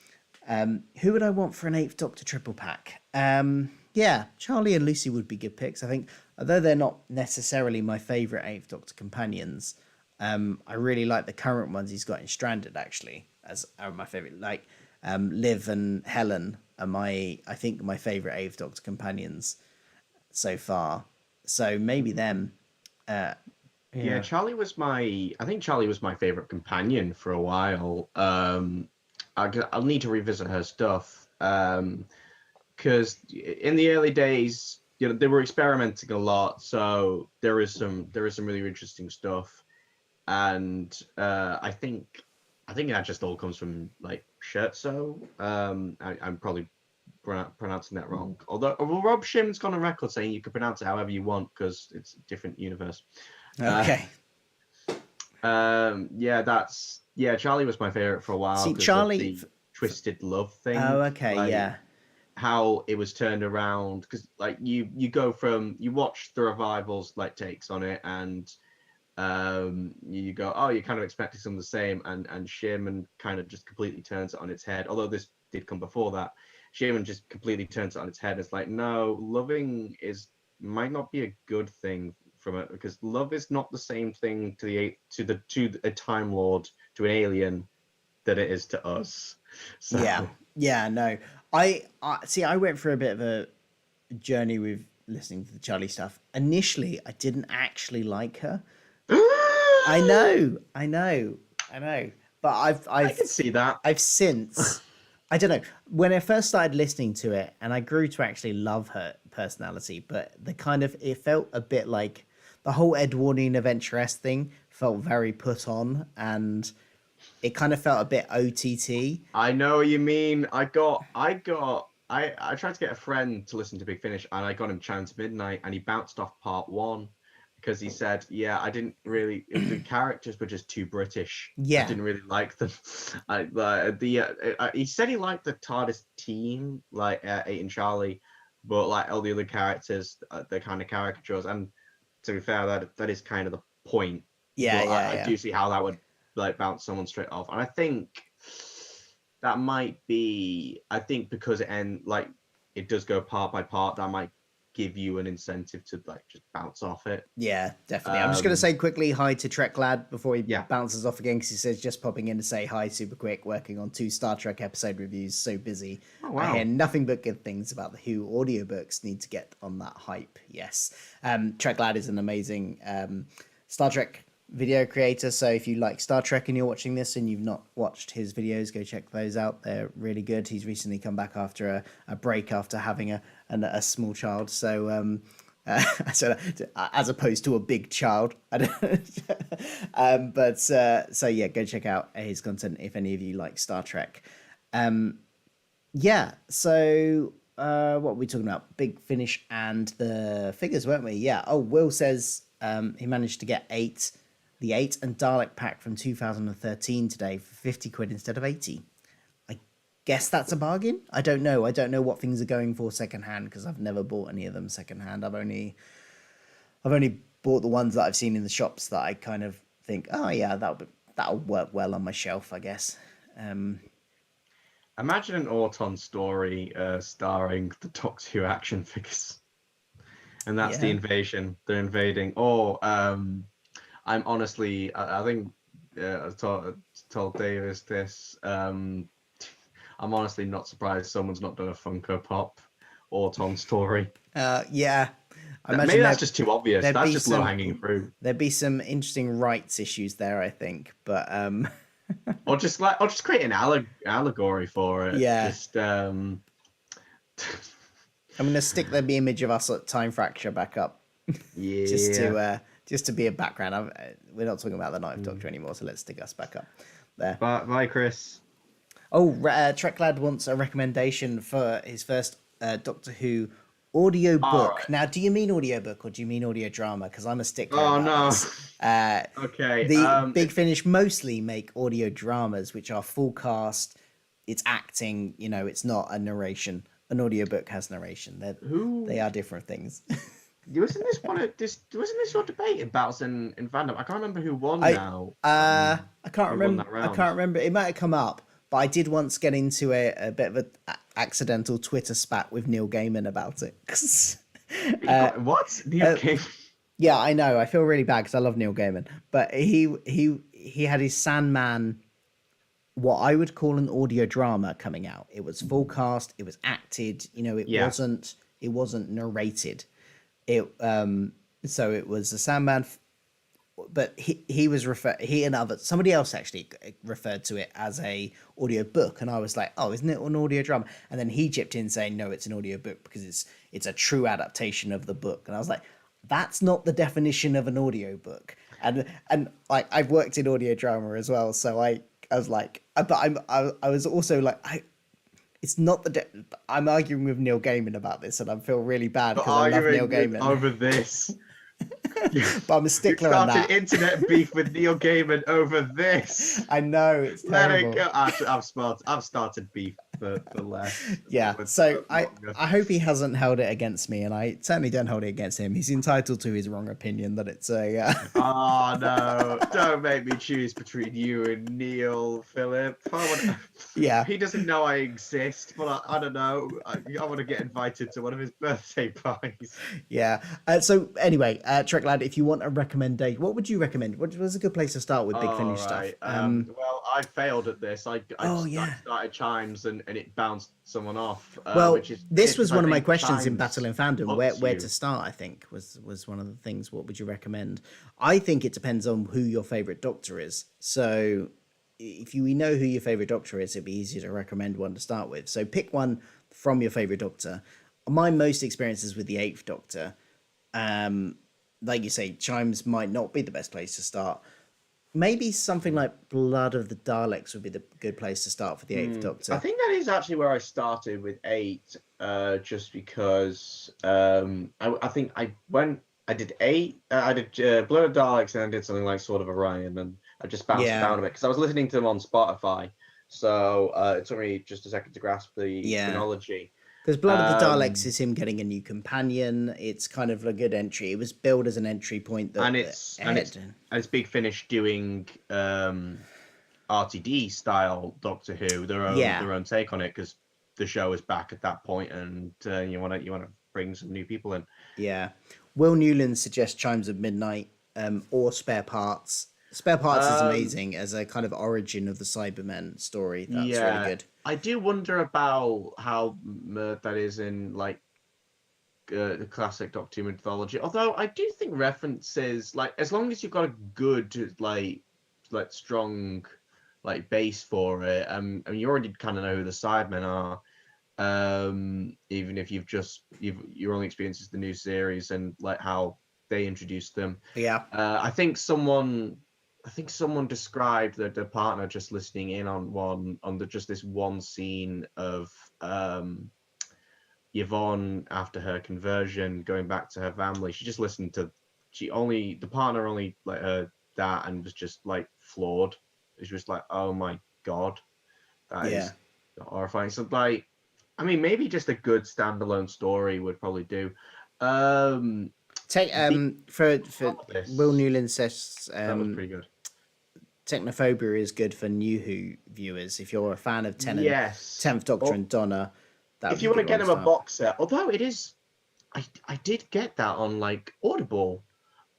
Who would I want for an 8th Doctor triple pack? Yeah, Charlie and Lucy would be good picks. I think, although they're not necessarily my favourite 8th Doctor companions, I really like the current ones he's got in Stranded, actually, as are my favourite. Like Liv and Helen are I think my favourite 8th Doctor companions so far. So maybe them. Yeah, Charlie was I think Charlie was my favourite companion for a while. I'll need to revisit her stuff. Because in the early days, they were experimenting a lot, so there is some really interesting stuff. And I think that just all comes from like Scherzo. I'm probably pronouncing that wrong. Although Rob Shim's gone on record saying you can pronounce it however you want because it's a different universe. Okay. Charlie was my favorite for a while. See, Charlie, the twisted love thing. Oh, okay, like, yeah. How it was turned around, because like you go from, you watch the revivals like takes on it, and you go, oh, you're kind of expecting something the same, and Shimon kind of just completely turns it on its head. Although this did come before that, Shimon just completely turns it on its head. It's like, no, loving might not be a good thing from it, because love is not the same thing to a Time Lord, to an alien, that it is to us. So. Yeah, no. I see. I went through a bit of a journey with listening to the Charlie stuff. Initially, I didn't actually like her. I know. but I can see that. I've since, I don't know, when I first started listening to it, and I grew to actually love her personality, but it felt a bit like the whole Edwardian adventuress thing felt very put on, and it kind of felt a bit OTT. I know what you mean. I tried to get a friend to listen to Big Finish, and I got him Challenge to Midnight, and he bounced off part one because he said, "Yeah, I didn't really. The characters were just too British. Yeah. I didn't really like them." He said he liked the TARDIS team, like Eight and Charlie, but like all the other characters, they're kind of caricatures. And to be fair, that is kind of the point. Yeah, But I yeah. do see how that would like bounce someone straight off, and I think that might be. I think because it does go part by part, that might give you an incentive to like just bounce off it. Yeah, definitely. I'm just going to say quickly hi to Trek Lad before he Yeah. bounces off again, because he says just popping in to say hi super quick, working on 2 Star Trek episode reviews, so busy. Oh, wow. I hear nothing but good things about the Who audiobooks, need to get on that hype. Yes. Trek Lad is an amazing Star Trek video creator, so if you like Star Trek and you're watching this and you've not watched his videos, go check those out. They're really good. He's recently come back after a break after having a small child, so so as opposed to a big child. I don't but so yeah, go check out his content if any of you like Star Trek. Yeah, so what were we talking about? Big Finish and the figures, weren't we? Yeah. Oh, Will says he managed to get the 8 and Dalek pack from 2013 today for 50 quid instead of 80. I guess that's a bargain. I don't know what things are going for secondhand, because I've never bought any of them secondhand. I've only bought the ones that I've seen in the shops that I kind of think, oh yeah, that'll work well on my shelf, I guess. Imagine an Auton story starring the Doctor Who action figures, and that's the invasion. They're invading. I'm honestly, I think I told Davis this. I'm honestly not surprised someone's not done a Funko Pop Auton story. Yeah. Maybe that's just too obvious. That's just low hanging fruit. There'd be some interesting rights issues there, I think. But or just create an allegory for it. Yeah. Just I'm gonna stick the image of us at Time Fracture back up. Yeah. Just to be a background. We're not talking about the Ninth Doctor anymore, so let's stick us back up there. Bye, Chris. Oh, Treklad wants a recommendation for his first Doctor Who audio book. Right. Now, do you mean audiobook or do you mean audio drama? Because I'm a stickler. Oh, no. Okay. The Big Finish mostly make audio dramas, which are full cast. It's acting, it's not a narration. An audiobook has narration. They are different things. Wasn't this your debate about in fandom? I can't remember who won now. I can't remember. It might have come up, but I did once get into a bit of an accidental Twitter spat with Neil Gaiman about it. What? Neil Gaiman? Yeah, I know. I feel really bad because I love Neil Gaiman, but he had his Sandman, what I would call an audio drama, coming out. It was full cast. It was acted. It wasn't narrated. So it was a Sandman, but somebody else actually referred to it as a audio book, and I was like, oh, isn't it an audio drama? And then he chipped in saying, no, it's an audio book because it's a true adaptation of the book. And I was like, that's not the definition of an audio book. And like, I've worked in audio drama as well, so I was like, but I was also like, it's not I'm arguing with Neil Gaiman about this, and I feel really bad because I love Neil Gaiman over this. But I'm a stickler on that. Internet beef with Neil Gaiman over this. I know, it's terrible. Let it go. I've started beef for less. Yeah, so I hope he hasn't held it against me, and I certainly don't hold it against him. He's entitled to his wrong opinion that it's a... Oh, no. Don't make me choose between you and Neil, Philip. Yeah. He doesn't know I exist, but I don't know. I want to get invited to one of his birthday parties. Yeah. So anyway, Trek Lad, if you want a recommendation, what would you recommend? What was a good place to start with Big Finish stuff? Well, I failed at this. I started Chimes and it bounced someone off. This was one of my questions in Battle in Fandom. Where to start, I think, was one of the things. What would you recommend? I think it depends on who your favorite Doctor is. So if we know who your favorite Doctor is, it'd be easier to recommend one to start with. So pick one from your favorite Doctor. My most experiences with the Eighth Doctor, um, like you say, Chimes might not be the best place to start. Maybe something like Blood of the Daleks would be the good place to start for the Eighth I Doctor. think that is actually where I started with 8, just because I think I did 8, I did Blood of Daleks, and I did something like Sword of Orion, and I just bounced Yeah, around a bit because I was listening to them on Spotify, so it took me just a second to grasp the yeah. chronology. Because Blood of the Daleks Um, is him getting a new companion. It's kind of a good entry. It was billed as an entry point and that it's and it's ahead. and it's Big Finish doing RTD style Doctor Who, Yeah, their own take on it, because the show is back at that point, and you want to bring some new people in. yeah. Will Newland suggests Chimes of Midnight, or Spare Parts. Spare Parts is Um, amazing as a kind of origin of the Cybermen story. That's really yeah, good. I do wonder about how that is in like the classic Doctor Who mythology. Although I do think references, like, as long as you've got a good like strong like base for it, I mean, you already kind of know who the Sidemen are. Even if your only experience is the new series and like how they introduced them. Yeah, I think someone described the partner just listening in on just this one scene of Yvonne after her conversion going back to her family. She just listened to the partner only like heard that and was just like floored. It was just like, oh my god, that yeah. is horrifying. So like, I mean, maybe just a good standalone story would probably do. Um, Take the for Will this Newland says that was pretty good. Technophobia is good for new Who viewers. If you're a fan of Tennant, Yes. 10th Doctor Or and Donna, that would if be you a want to good one get to him a start. box set, although it is, I did get that on like Audible.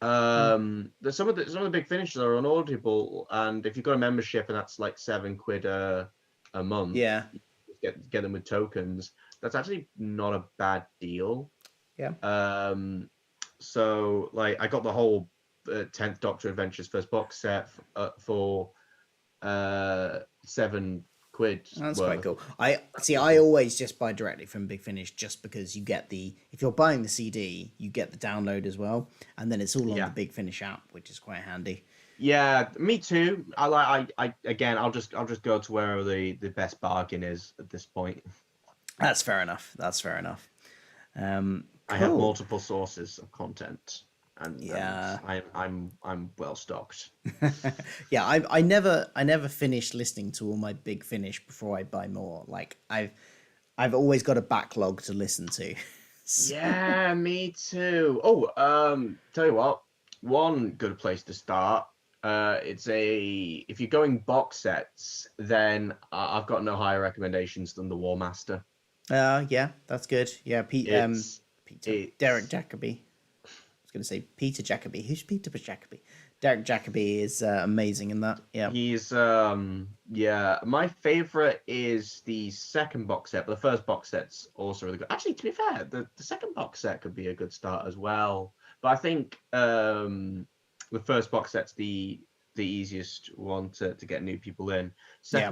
Some of the big finishes are on Audible, and if you've got a membership and that's like £7 a month, Yeah, you get them with tokens. That's actually not a bad deal. yeah. So like I got the whole 10th Doctor Adventures first box set for £7 That's quite worth. cool. I see. I always just buy directly from Big Finish, just because you get if you're buying the CD, you get the download as well, and then it's all on the Yeah. Big Finish app, which is quite handy. Yeah, me too. I again, I'll just go to wherever the best bargain is at this point. That's fair enough. That's fair enough. I have Cool. multiple sources of content, and Yeah. I'm well stocked. Yeah. I never finished listening to all my Big Finish before I buy more. Like I've always got a backlog to listen to. Yeah, me too. Oh, tell you what, one good place to start. If you're going box sets, then I've got no higher recommendations than the War Master. Yeah, that's good. Yeah, It's Derek it's Jacobi. I was going to say Peter Jacobi. Who's Peter Jacobi? Derek Jacobi is amazing in that. Yeah. He's yeah, my favorite is the second box set, but the first box set's also really good. Actually, to be fair, the second box set could be a good start as well. But I think the first box set's the easiest one to get new people in. Yeah.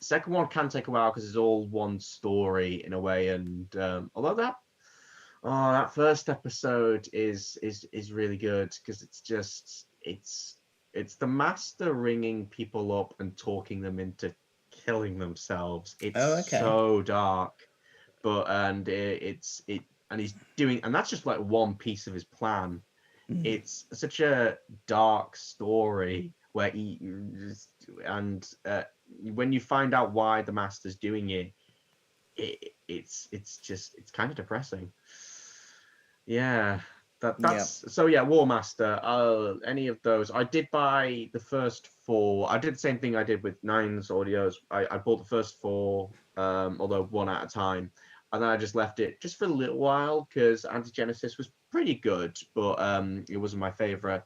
Second one can take a while because it's all one story in a way, and although that first episode is really good because it's the Master ringing people up and talking them into killing themselves. It's Oh, okay. so dark, but and he's doing, and that's just like one piece of his plan. Mm. It's such a dark story where and when you find out why the Master's doing it, it's kind of depressing. Yeah, Yeah. that's so yeah, War Master. Any of those. I did buy the first four. I did the same thing I did with Nine's audios. I bought the first four, although one at a time, and then I just left it just for a little while because Antigenesis was pretty good, but it wasn't my favorite.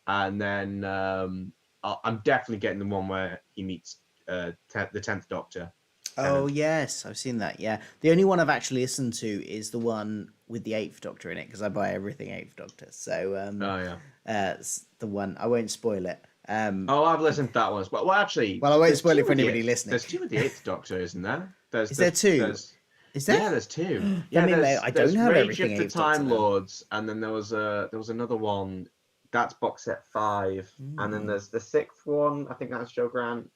And then I'm definitely getting the one where he meets the 10th Doctor, Oh, Tennant. yes, I've seen that. Yeah. The only one I've actually listened to is the one with the Eighth Doctor in it, because I buy everything Eighth Doctor. So Oh yeah. it's the one. I won't spoil it, Oh, I've listened to that one as well. Well, actually, Well, I won't there's spoil it two for of the anybody listening. there's two of the Eighth Doctor, isn't there? Is there two? There's Is there? yeah, there's two. I Yeah, mean, I don't there's have Rage everything of the Eighth Doctor Time then. Lords, and then there was another one. That's box set 5, and then there's the 6th one. I think that's Joe Grant,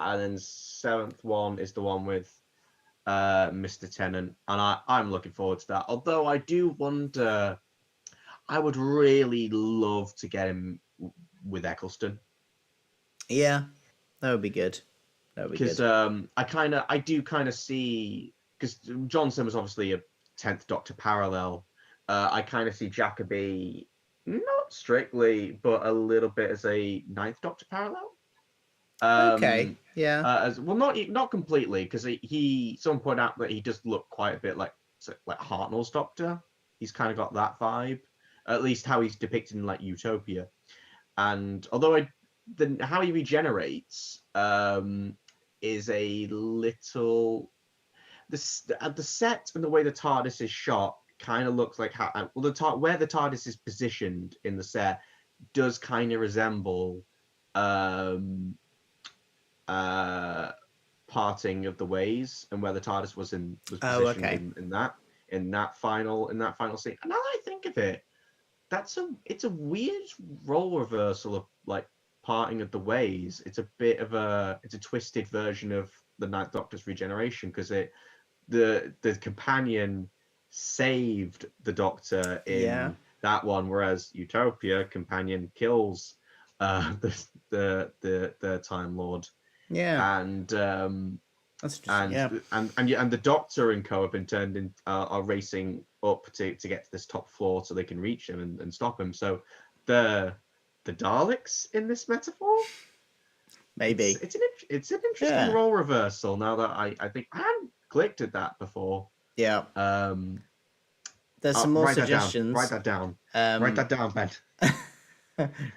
and then 7th one is the one with Mr. Tennant, and I'm looking forward to that. Although I do wonder, I would really love to get him with Eccleston. Yeah, that would be good. That would be Because good. I do kind of see, because Johnson was obviously a 10th Doctor parallel. I kind of see Jacoby not strictly, but a little bit as a 9th Doctor parallel. Okay, yeah. As well, not completely, because someone pointed out that he does look quite a bit like Hartnell's Doctor. He's kind of got that vibe, at least how he's depicted in like Utopia. And although how he regenerates is a little the set and the way the TARDIS is shot kind of looks like how where the TARDIS is positioned in the set does kind of resemble Parting of the Ways, and where the TARDIS was positioned in that final scene. And now that I think of it, it's a weird role reversal of like Parting of the Ways. It's a bit of it's a twisted version of the Ninth Doctor's regeneration, because the companion saved the Doctor in that one, whereas Utopia, companion kills the Time Lord. Yeah. And that's interesting. and the Doctor and co have been turned in, are racing up to get to this top floor so they can reach him and stop him. So the Daleks in this metaphor, maybe it's an interesting role reversal. Now that I think I hadn't clicked at that before. Yeah. There's some more suggestions. Write that down. Write that down, Ben.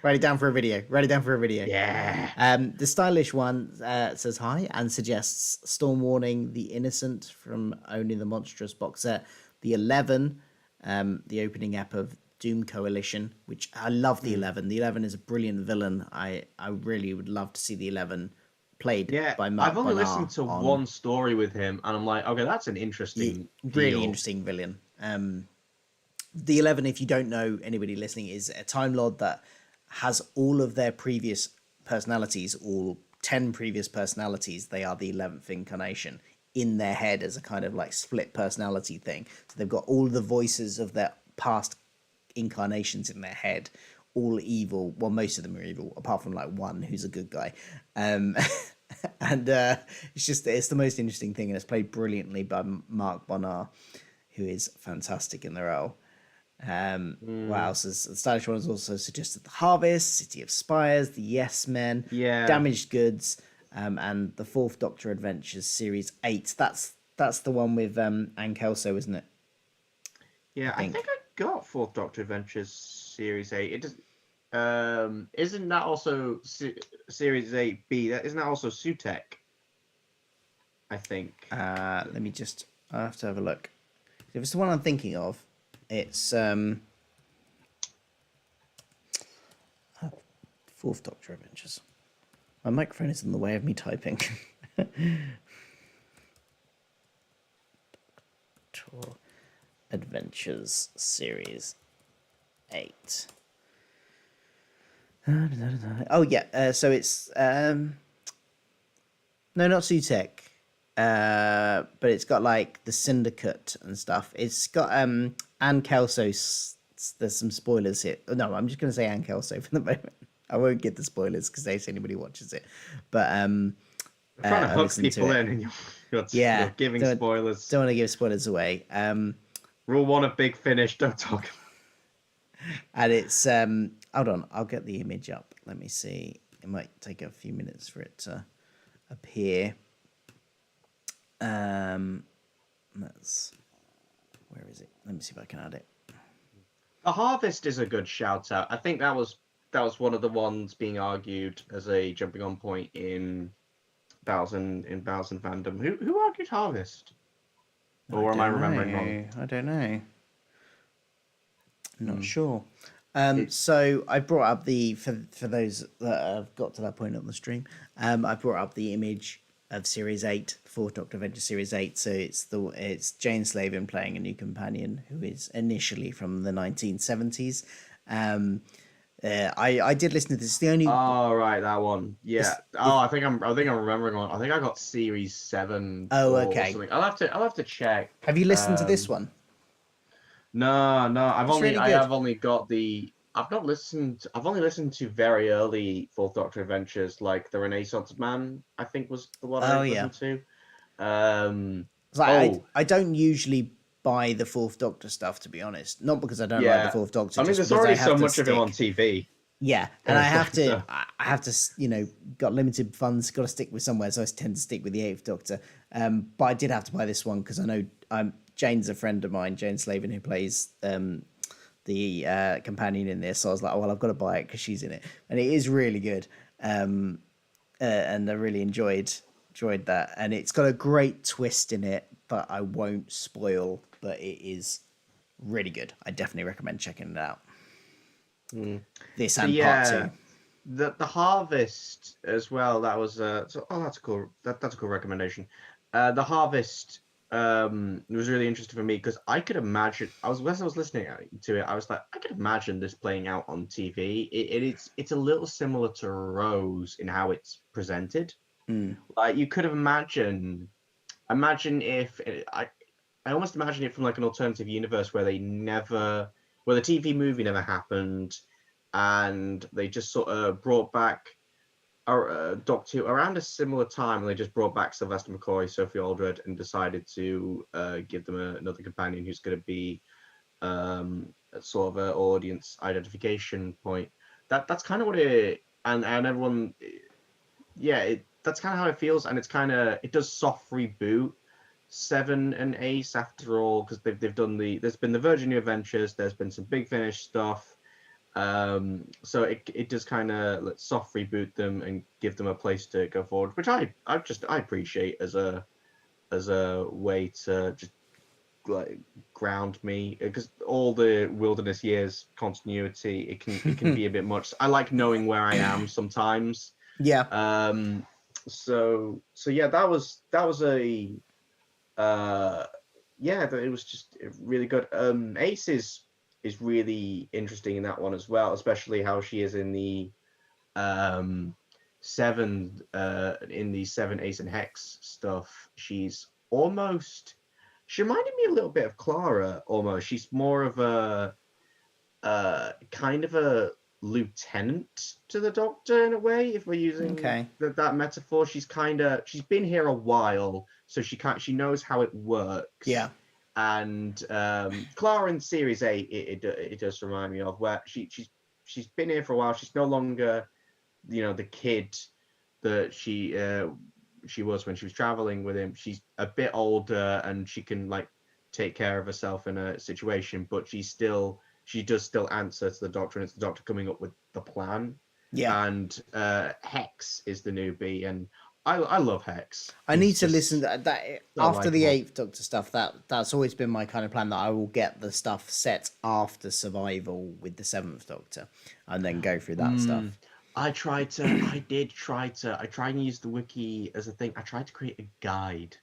Write it down for a video. Yeah. The stylish one says hi and suggests Storm Warning, The Innocent from Only the Monstrous box set, the 11, the opening ep of Doom Coalition, which I love the 11. The 11 is a brilliant villain. I really would love to see the 11 played by Mark I've only Bonar listened to one story with him, and I'm like, okay, that's an interesting really interesting villain. The 11, if you don't know, anybody listening, is a Time Lord that has all of their previous personalities, all 10 previous personalities. They are the 11th incarnation in their head as a kind of like split personality thing. So they've got all the voices of their past incarnations in their head, all evil. Well, most of them are evil, apart from like one who's a good guy. And it's the most interesting thing, and it's played brilliantly by Mark Bonar, who is fantastic in the role. What else is the stylish one has also suggested the Harvest, City of Spires, the Yes Men, Damaged Goods, and the Fourth Doctor Adventures Series 8. That's the one with Ann Kelso, isn't it? Yeah, I think I got Fourth Doctor Adventures Series 8. It does. Isn't that also Series 8B? Isn't that also Sutek? I think. I'll have to have a look. If it's the one I'm thinking of, it's Fourth Doctor Adventures. My microphone is in the way of me typing. Doctor Adventures Series 8. Oh yeah, so it's no, not Sutek. But it's got like the Syndicate and stuff. It's got Ann Kelso. There's some spoilers here. No, I'm just gonna say Ann Kelso for the moment. I won't get the spoilers because in case anybody watches it. But I'm trying to hook people in, and you're giving spoilers. Don't want to give spoilers away. Rule 1 of Big Finish: don't talk. And it's hold on, I'll get the image up. Let me see. It might take a few minutes for it to appear. Where is it? Let me see if I can add it. The Harvest is a good shout out. I think that was one of the ones being argued as a jumping on point in Battles and fandom. Who argued Harvest? Or am I remembering wrong? I don't know. Not sure. So I brought up for those that have got to that point on the stream. I brought up the image of Series 8, Fourth Doctor Adventure Series 8. So it's Jane Slavin playing a new companion who is initially from the 1970s. I did listen to this. It's the only. Oh right, that one. Yeah. It's Oh, I think I'm remembering one. I think I got Series 7 oh, or okay. something. I'll have to check. Have you listened to this one? No. It's really I good. have only got the. I've not listened. I've only listened to very early Fourth Doctor adventures, like the Renaissance Man. I think was the one I Oh yeah. listened to. Um. It's like Oh I don't usually buy the Fourth Doctor stuff, to be honest. Not because I don't like the yeah. Fourth Doctor, I mean, just there's because I already have so to much of him on stick. TV. Yeah, and So I have to, got limited funds, got to stick with somewhere, so I tend to stick with the Eighth Doctor. But I did have to buy this one because I know Jane's a friend of mine, Jane Slavin, who plays the companion in this. So I was like, oh well, I've got to buy it because she's in it, and it is really good. And I really enjoyed that, and it's got a great twist in it, but I won't spoil. But it is really good. I definitely recommend checking it out. This so and part yeah. two. The Harvest as well. That was that's a cool that's a cool recommendation. The Harvest was really interesting for me because I could imagine. As I was listening to it, I was like, I could imagine this playing out on TV. It's a little similar to Rose in how it's presented. Mm. Like you could have imagine if I almost imagine it from like an alternative universe where where the TV movie never happened, and they just sort of brought back Doctor Who around a similar time. And they just brought back Sylvester McCoy, Sophie Aldred, and decided to give them another companion who's going to be sort of an audience identification point. That's kind of what it and everyone, yeah, that's kind of how it feels, and it does soft reboot Seven and Ace after all because they've done there's been the Virgin New Adventures, there's been some Big Finish stuff. So it does kind of soft reboot them and give them a place to go forward, which I appreciate as a way to just like ground me because all the wilderness years continuity it can be a bit much. I like knowing where I am sometimes. Yeah. So yeah, that was a yeah, it was just really good. Ace is really interesting in that one as well, especially how she is in the seven in the seven Ace and Hex stuff. She reminded me a little bit of Clara almost. She's more of a kind of a lieutenant to the Doctor in a way, if we're using Okay. that metaphor. She's been here a while, so she knows how it works. Yeah. And Clara in Series 8, it does remind me of where she's been here for a while. She's no longer, the kid that she was when she was traveling with him. She's a bit older and she can like take care of herself in a situation, but she does still answer to the Doctor, and it's the Doctor coming up with the plan. Yeah. And Hex is the newbie, and I love Hex. I need to listen to that so after the likeable. Eighth Doctor stuff. That's always been my kind of plan, that I will get the stuff set after Survival with the Seventh Doctor, and then go through that stuff. I tried and use the wiki as a thing. I tried to create a guide.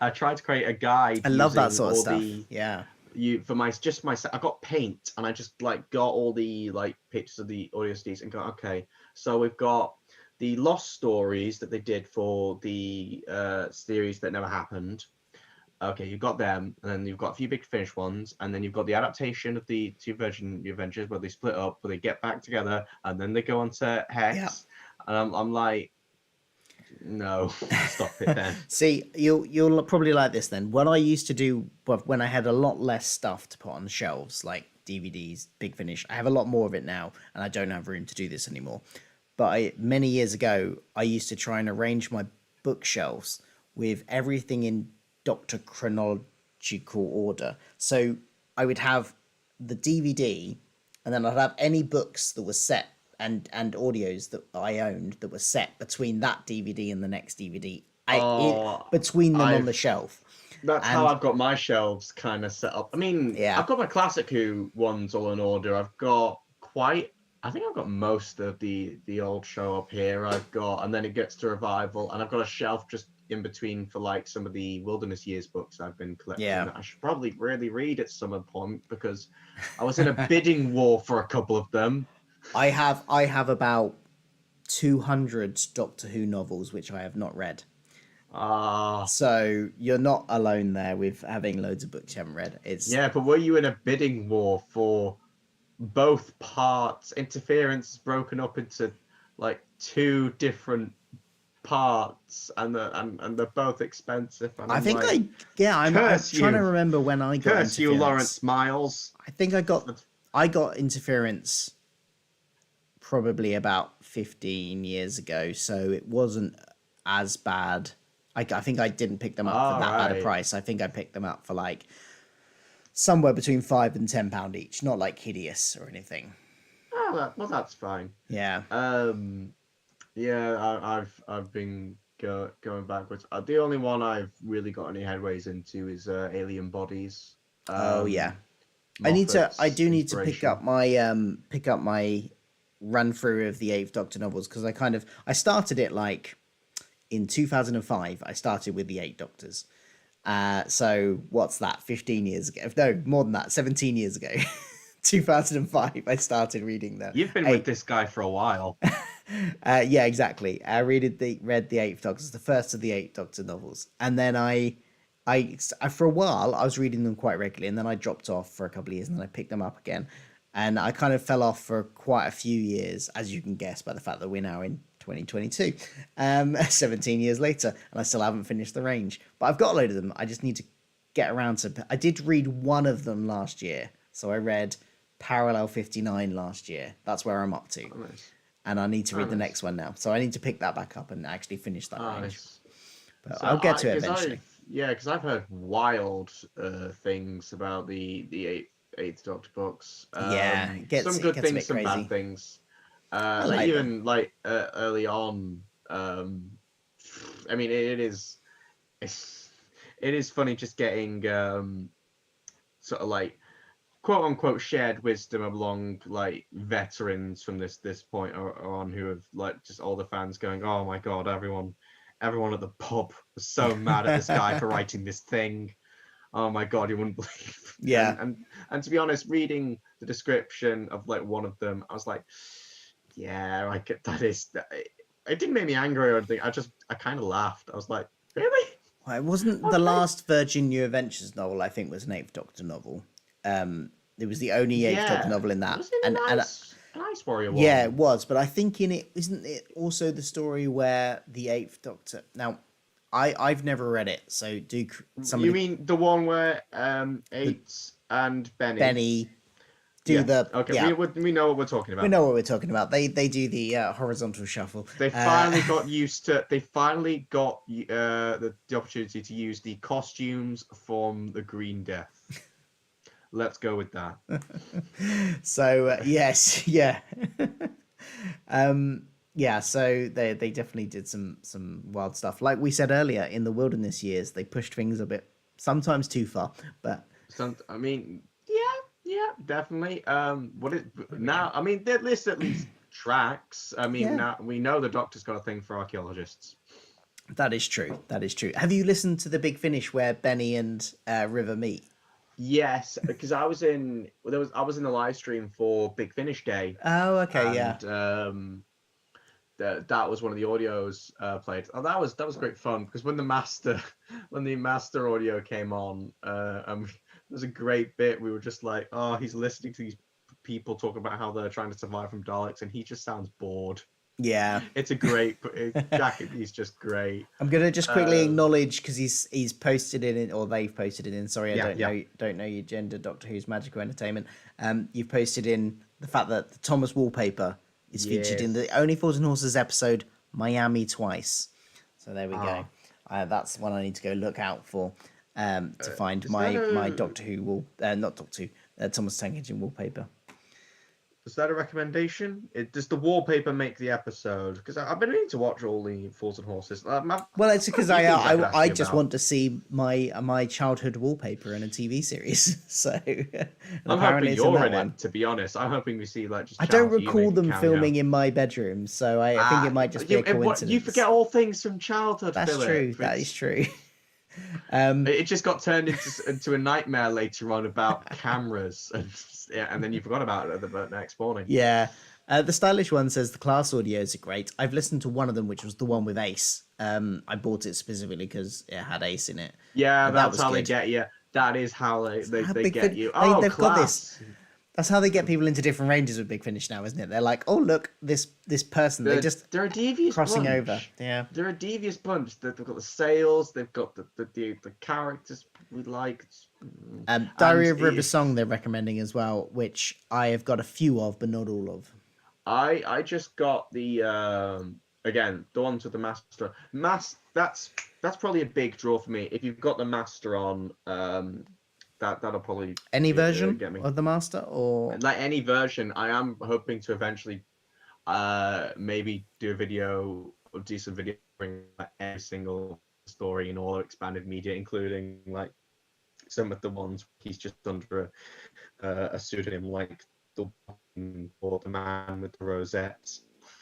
I tried to create a guide. I love that using sort of all stuff. Yeah. I got paint, and I just like got all the like pictures of the audio CDs and got, okay, so we've got the lost stories that they did for the series that never happened. Okay, you've got them, and then you've got a few Big Finish ones, and then you've got the adaptation of the two Virgin Adventures where they split up, where they get back together, and then they go on to Hex. Yeah. And I'm like, no, stop it then. See, you'll probably like this then. What I used to do when I had a lot less stuff to put on shelves, like DVDs, Big Finish, I have a lot more of it now, and I don't have room to do this anymore. But many years ago, I used to try and arrange my bookshelves with everything in Doctor chronological order. So I would have the DVD, and then I'd have any books that were set and audios that I owned that were set between that DVD and the next DVD. Between them on the shelf. That's how I've got my shelves kind of set up. I mean, Yeah. I've got my Classic Who ones all in order. I think I've got most of the old show up here. And then it gets to Revival, and I've got a shelf just in between for like some of the Wilderness Years books I've been collecting. Yeah. That I should probably really read at some point because I was in a bidding war for a couple of them. I have about 200 Doctor Who novels which I have not read. So you're not alone there with having loads of books you haven't read. Yeah, but were you in a bidding war for both parts? Interference is broken up into like two different parts, and they're both expensive. And I'm trying to remember when I got Curse you, Lawrence Miles. I think I got Interference probably about 15 years ago, so it wasn't as bad. I think I didn't pick them up for that bad a price. I think I picked them up for like somewhere between £5 and £10 each, not like hideous or anything. Oh, well, that's fine. Yeah. Yeah, I've been going backwards. The only one I've really got any headways into is Alien Bodies. Oh yeah. I do need to pick up my run through of the Eighth Doctor novels, because I started it like in 2005. I started with the Eight Doctors. So what's that? 15 years ago? No, more than that. 17 years ago. 2005. I started reading them. You've been with this guy for a while. Yeah, exactly. I read the Eighth Doctor, the first of the Eight Doctor novels, and then I for a while I was reading them quite regularly, and then I dropped off for a couple of years, and then I picked them up again, and I kind of fell off for quite a few years, as you can guess by the fact that we're now in 2022, 17 years later, and I still haven't finished the range. But I've got a load of them. I just need to get around to. I did read one of them last year, so I read Parallel 59 last year. That's where I'm up to. Oh, nice. And I need to read the next one now. So I need to pick that back up and actually finish that range. Nice. But so I'll get to it eventually. Because I've heard wild things about the Eighth Doctor books. Some good things, some bad things. Even early on. I mean, it is funny just getting sort of like quote unquote shared wisdom among like veterans from this point or on, who have like just all the fans going, oh my god, everyone at the pub was so mad at this guy for writing this thing. Oh my god, you wouldn't believe. Yeah. And to be honest, reading the description of like one of them, I was like, yeah, like it didn't make me angry or anything. I kind of laughed. I was like, really? Well, it wasn't the last Virgin New Adventures novel, I think, was an Eighth Doctor novel. It was the only Eighth Doctor novel in that. An Ice Warrior one. Yeah, it was, but I think in it, isn't it also the story where the Eighth Doctor... Now, I've never read it, so do somebody... You mean the one where Eight and Benny do the... Okay, yeah. We know what we're talking about. We know what we're talking about. They do the horizontal shuffle. They finally got used to... They finally got the opportunity to use the costumes from the Green Death. Let's go with that. So yes, yeah. Yeah, so they definitely did some wild stuff. Like we said earlier, in the Wilderness Years, they pushed things a bit, sometimes too far, but I mean, yeah, definitely. Now? I mean, this at least tracks. I mean, now we know the Doctor's got a thing for archaeologists. That is true. Have you listened to the Big Finish where Benny and River meet? Yes, because I was in the live stream for Big Finish Day. Oh, okay, and, that was one of the audios played. Oh, that was great fun, because when the master audio came on, there was a great bit. We were just like, oh, he's listening to these people talk about how they're trying to survive from Daleks, and he just sounds bored. Yeah, it's a great Jack. He's just great. I'm gonna just quickly acknowledge, because he's posted it in, or they've posted it in. Sorry, I don't know your gender. Doctor Who's Magical Entertainment. You've posted in the fact that the Thomas wallpaper is featured in the Only Fools and Horses episode Miami twice. So there we go. That's one I need to go look out for to find my Doctor Who Thomas Tank Engine wallpaper. Is that a recommendation? Does the wallpaper make the episode? Because I've been meaning to watch all the Fools and Horses. Well, it's because a few things could ask I you just about. want to see my childhood wallpaper in a TV series. So and I'm apparently hoping it's in you're that in one. it. To be honest, I'm hoping we see like just. I don't Chow Yun recall make a them cameo. filming in my bedroom, so I think it might just be a coincidence. You forget all things from childhood. That's Philip. true. That is true. It just got turned into a nightmare later on about cameras, and then you forgot about it the next morning. Yeah. The stylish one says the class audios are great. I've listened to one of them, which was the one with Ace. I bought it specifically because it had Ace in it. Yeah, That that's was how they good. get you. That is how they Big get Fin- you. they've got this. Class. That's how they get people into different ranges with Big Finish now, isn't it? They're like, oh look, this person. They're a devious crossing bunch. over. Yeah. They're a devious bunch. They've got the sales. They've got the characters we like. Diary And of River Song they're recommending as well, which I have got a few of, but not all of. I just got the again the ones with the master. That's probably a big draw for me. If you've got the master on, that'll probably Any version get me. of the Master, or Like any version. I am hoping to eventually maybe do a video or do some video bring like, every single story in all expanded media, including like some of the ones he's just under a pseudonym, like the one or the man with the rosette,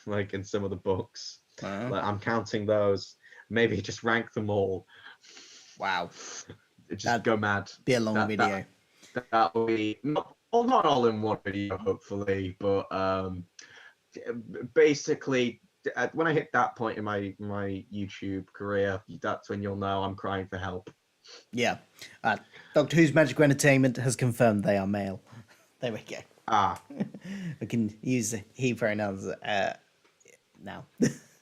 like in some of the books. Like I'm counting those. Maybe just rank them all. wow, Just go mad. be a long video. That'll be not all in one video, hopefully, but basically, when I hit that point in my YouTube career, that's when you'll know I'm crying for help. Yeah. Doctor Who's Magical Entertainment has confirmed they are male. There we go. We can use he pronouns now.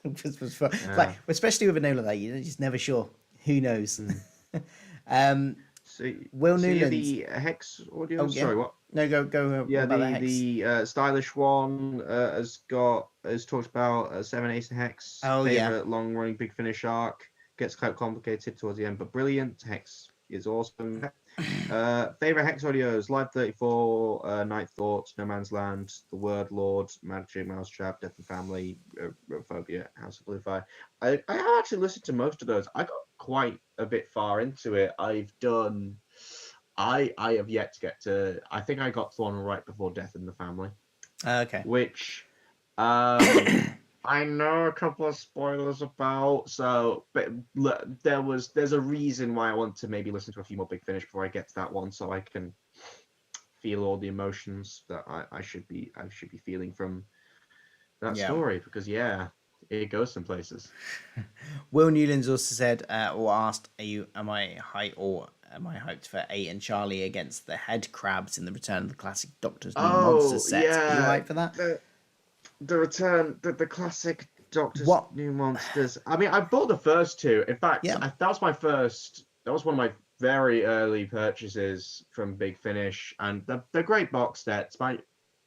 Like, especially with a name like that, you're just never sure. Who knows? Will Newlands. The Hex audio. Oh, yeah. Sorry, what? No, go. Yeah, about the Hex. the stylish one has talked about 7 Ace Hex. Oh, favorite long running Big Finish arc. Gets quite complicated towards the end, but brilliant. Hex is awesome. Favorite Hex audios: Live 34, Night Thoughts, No Man's Land, The Word Lord, Magic Mousetrap, Death and Family, Phobia, House of Blue Fire. I actually listened to most of those. I got quite a bit far into it. I have yet to get to. I think I got to one right before Death in the Family. Okay. Which, I know a couple of spoilers about. So, but there's a reason why I want to maybe listen to a few more Big Finish before I get to that one, so I can feel all the emotions that I should be feeling from that story. Because it goes some places. Will Newlands also said or asked, am I hyped for 8 and Charlie against the head crabs in the Return of the Classic Doctor's New Monster set? Are you hyped for that? The return, the classic Doctor's New Monsters. I mean, I bought the first two. In fact, that was my first. That was one of my very early purchases from Big Finish, and they're great box sets.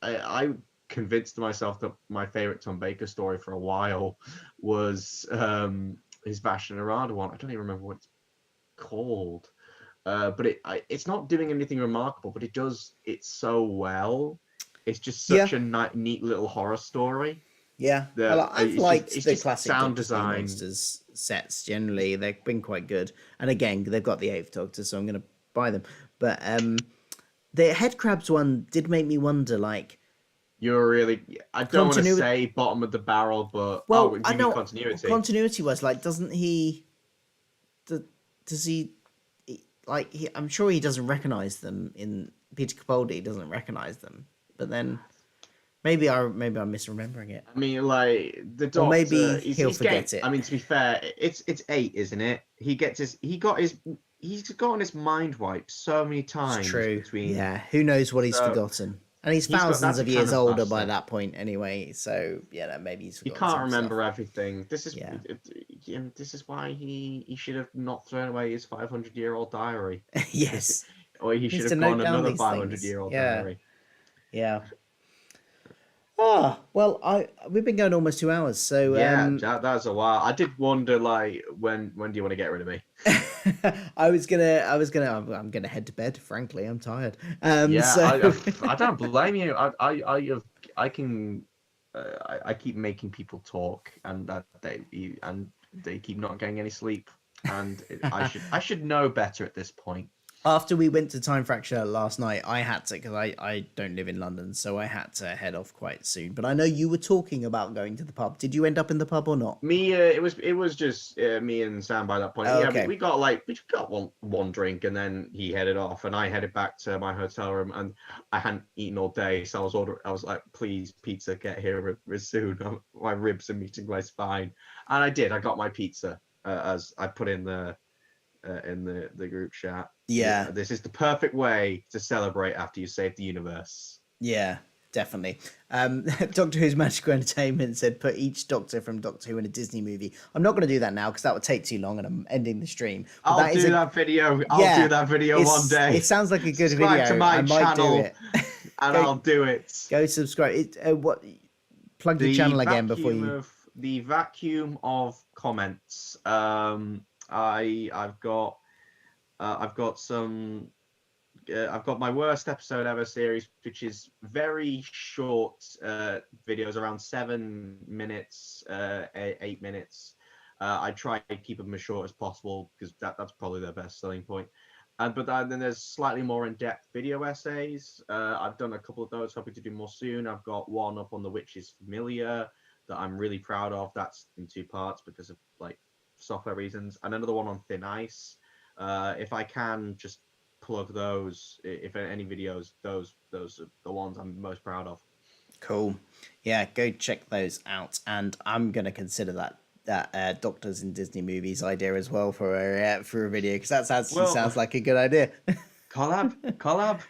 I convinced myself that my favorite Tom Baker story for a while was his Bastion Arada one. I don't even remember what it's called, but it's not doing anything remarkable, but it does it so well. It's just such a neat little horror story. Yeah, I've liked the classic sound design Monsters sets generally. They've been quite good, and again, they've got the 8th Doctor, so I'm going to buy them. But the head crabs one did make me wonder, like. You're really. I don't want to say bottom of the barrel, but I know continuity. Continuity was like, doesn't he? Does he? Like, I'm sure he doesn't recognize them in Peter Capaldi. Doesn't recognize them. But then maybe I'm misremembering it. I mean, like the Doctor, or maybe he'll forget it. I mean, to be fair, it's 8, isn't it? He's gotten his mind wiped so many times. It's true. Who knows what he's forgotten? And he's thousands of years older by that point, anyway. So maybe he's forgotten. You can't remember everything. This is this is why he should have not thrown away his 500-year-old diary. Yes. Or he should have gone another 500-year-old diary. Yeah. Well, we've been going almost 2 hours, so that's a while. I did wonder, like, when do you want to get rid of me? I'm gonna head to bed. Frankly, I'm tired. I don't blame you. I can I keep making people talk, and that they keep not getting any sleep, and I should know better at this point. After we went to Time Fracture last night, I had to, because I don't live in London, so I had to head off quite soon. But I know you were talking about going to the pub. Did you end up in the pub or not? Me, it was just me and Sam by that point. Oh, Yeah, okay. we got one drink, and then he headed off, and I headed back to my hotel room, and I hadn't eaten all day, so I was like, please, pizza, get here soon. My ribs are meeting my spine, and I did. I got my pizza, as I put in the group chat. Yeah. This is the perfect way to celebrate after you save the universe. Yeah, definitely. Doctor Who's Magical Entertainment said put each Doctor from Doctor Who in a Disney movie. I'm not going to do that now because that would take too long and I'm ending the stream. But I'll do that video. Yeah, I'll do that video one day. It sounds like a good Subscribe video. to my I might channel, do it. and I'll do it. Go subscribe. Plug your channel again before you. The vacuum of comments. I've got some. I've got my worst episode ever series, which is very short videos, around 7 minutes, 8 minutes. I try to keep them as short as possible because that's probably their best selling point. But then there's slightly more in-depth video essays. I've done a couple of those, hoping to do more soon. I've got one up on The Witch is Familiar that I'm really proud of. That's in 2 parts because of like software reasons, and another one on Thin Ice. If I can just plug those, if any videos, those are the ones I'm most proud of. Cool. Yeah, go check those out, and I'm gonna consider that Doctors in Disney movies idea as well for a video, because that actually sounds like a good idea. collab.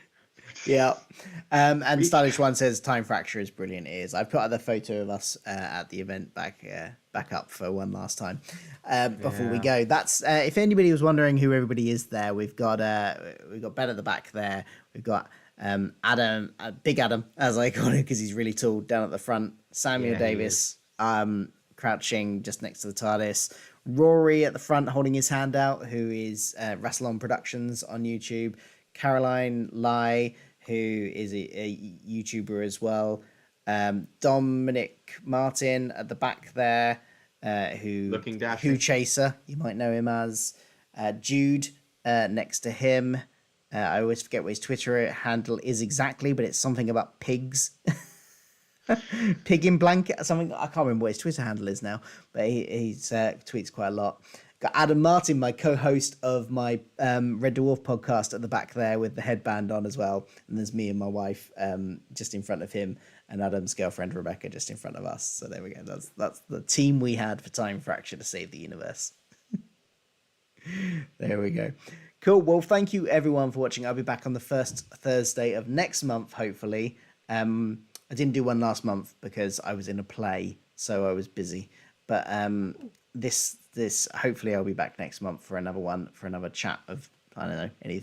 Yeah. And Stylish One says Time Fracture is brilliant. It is. I've put the photo of us at the event back up for one last time before we go. That's if anybody was wondering who everybody is there, we've got Ben at the back there. We've got Adam, Big Adam, as I call him because he's really tall, down at the front. Samuel Davis, crouching just next to the TARDIS. Rory at the front holding his hand out, who is Rassilon Productions on YouTube. Caroline Lai, who is a YouTuber as well. Dominic Martin at the back there, who Chaser, you might know him as. Jude next to him. I always forget what his Twitter handle is exactly, but it's something about pigs. Pig in blanket, something. I can't remember what his Twitter handle is now, but he tweets quite a lot. Got Adam Martin, my co-host of my Red Dwarf podcast, at the back there with the headband on as well. And there's me and my wife just in front of him, and Adam's girlfriend Rebecca just in front of us. So there we go. That's the team we had for Time Fracture to save the universe. There we go. Cool. Well, thank you everyone for watching. I'll be back on the first Thursday of next month, hopefully. I didn't do one last month because I was in a play, so I was busy. But this hopefully I'll be back next month for another one, for another chat of, I don't know, anything.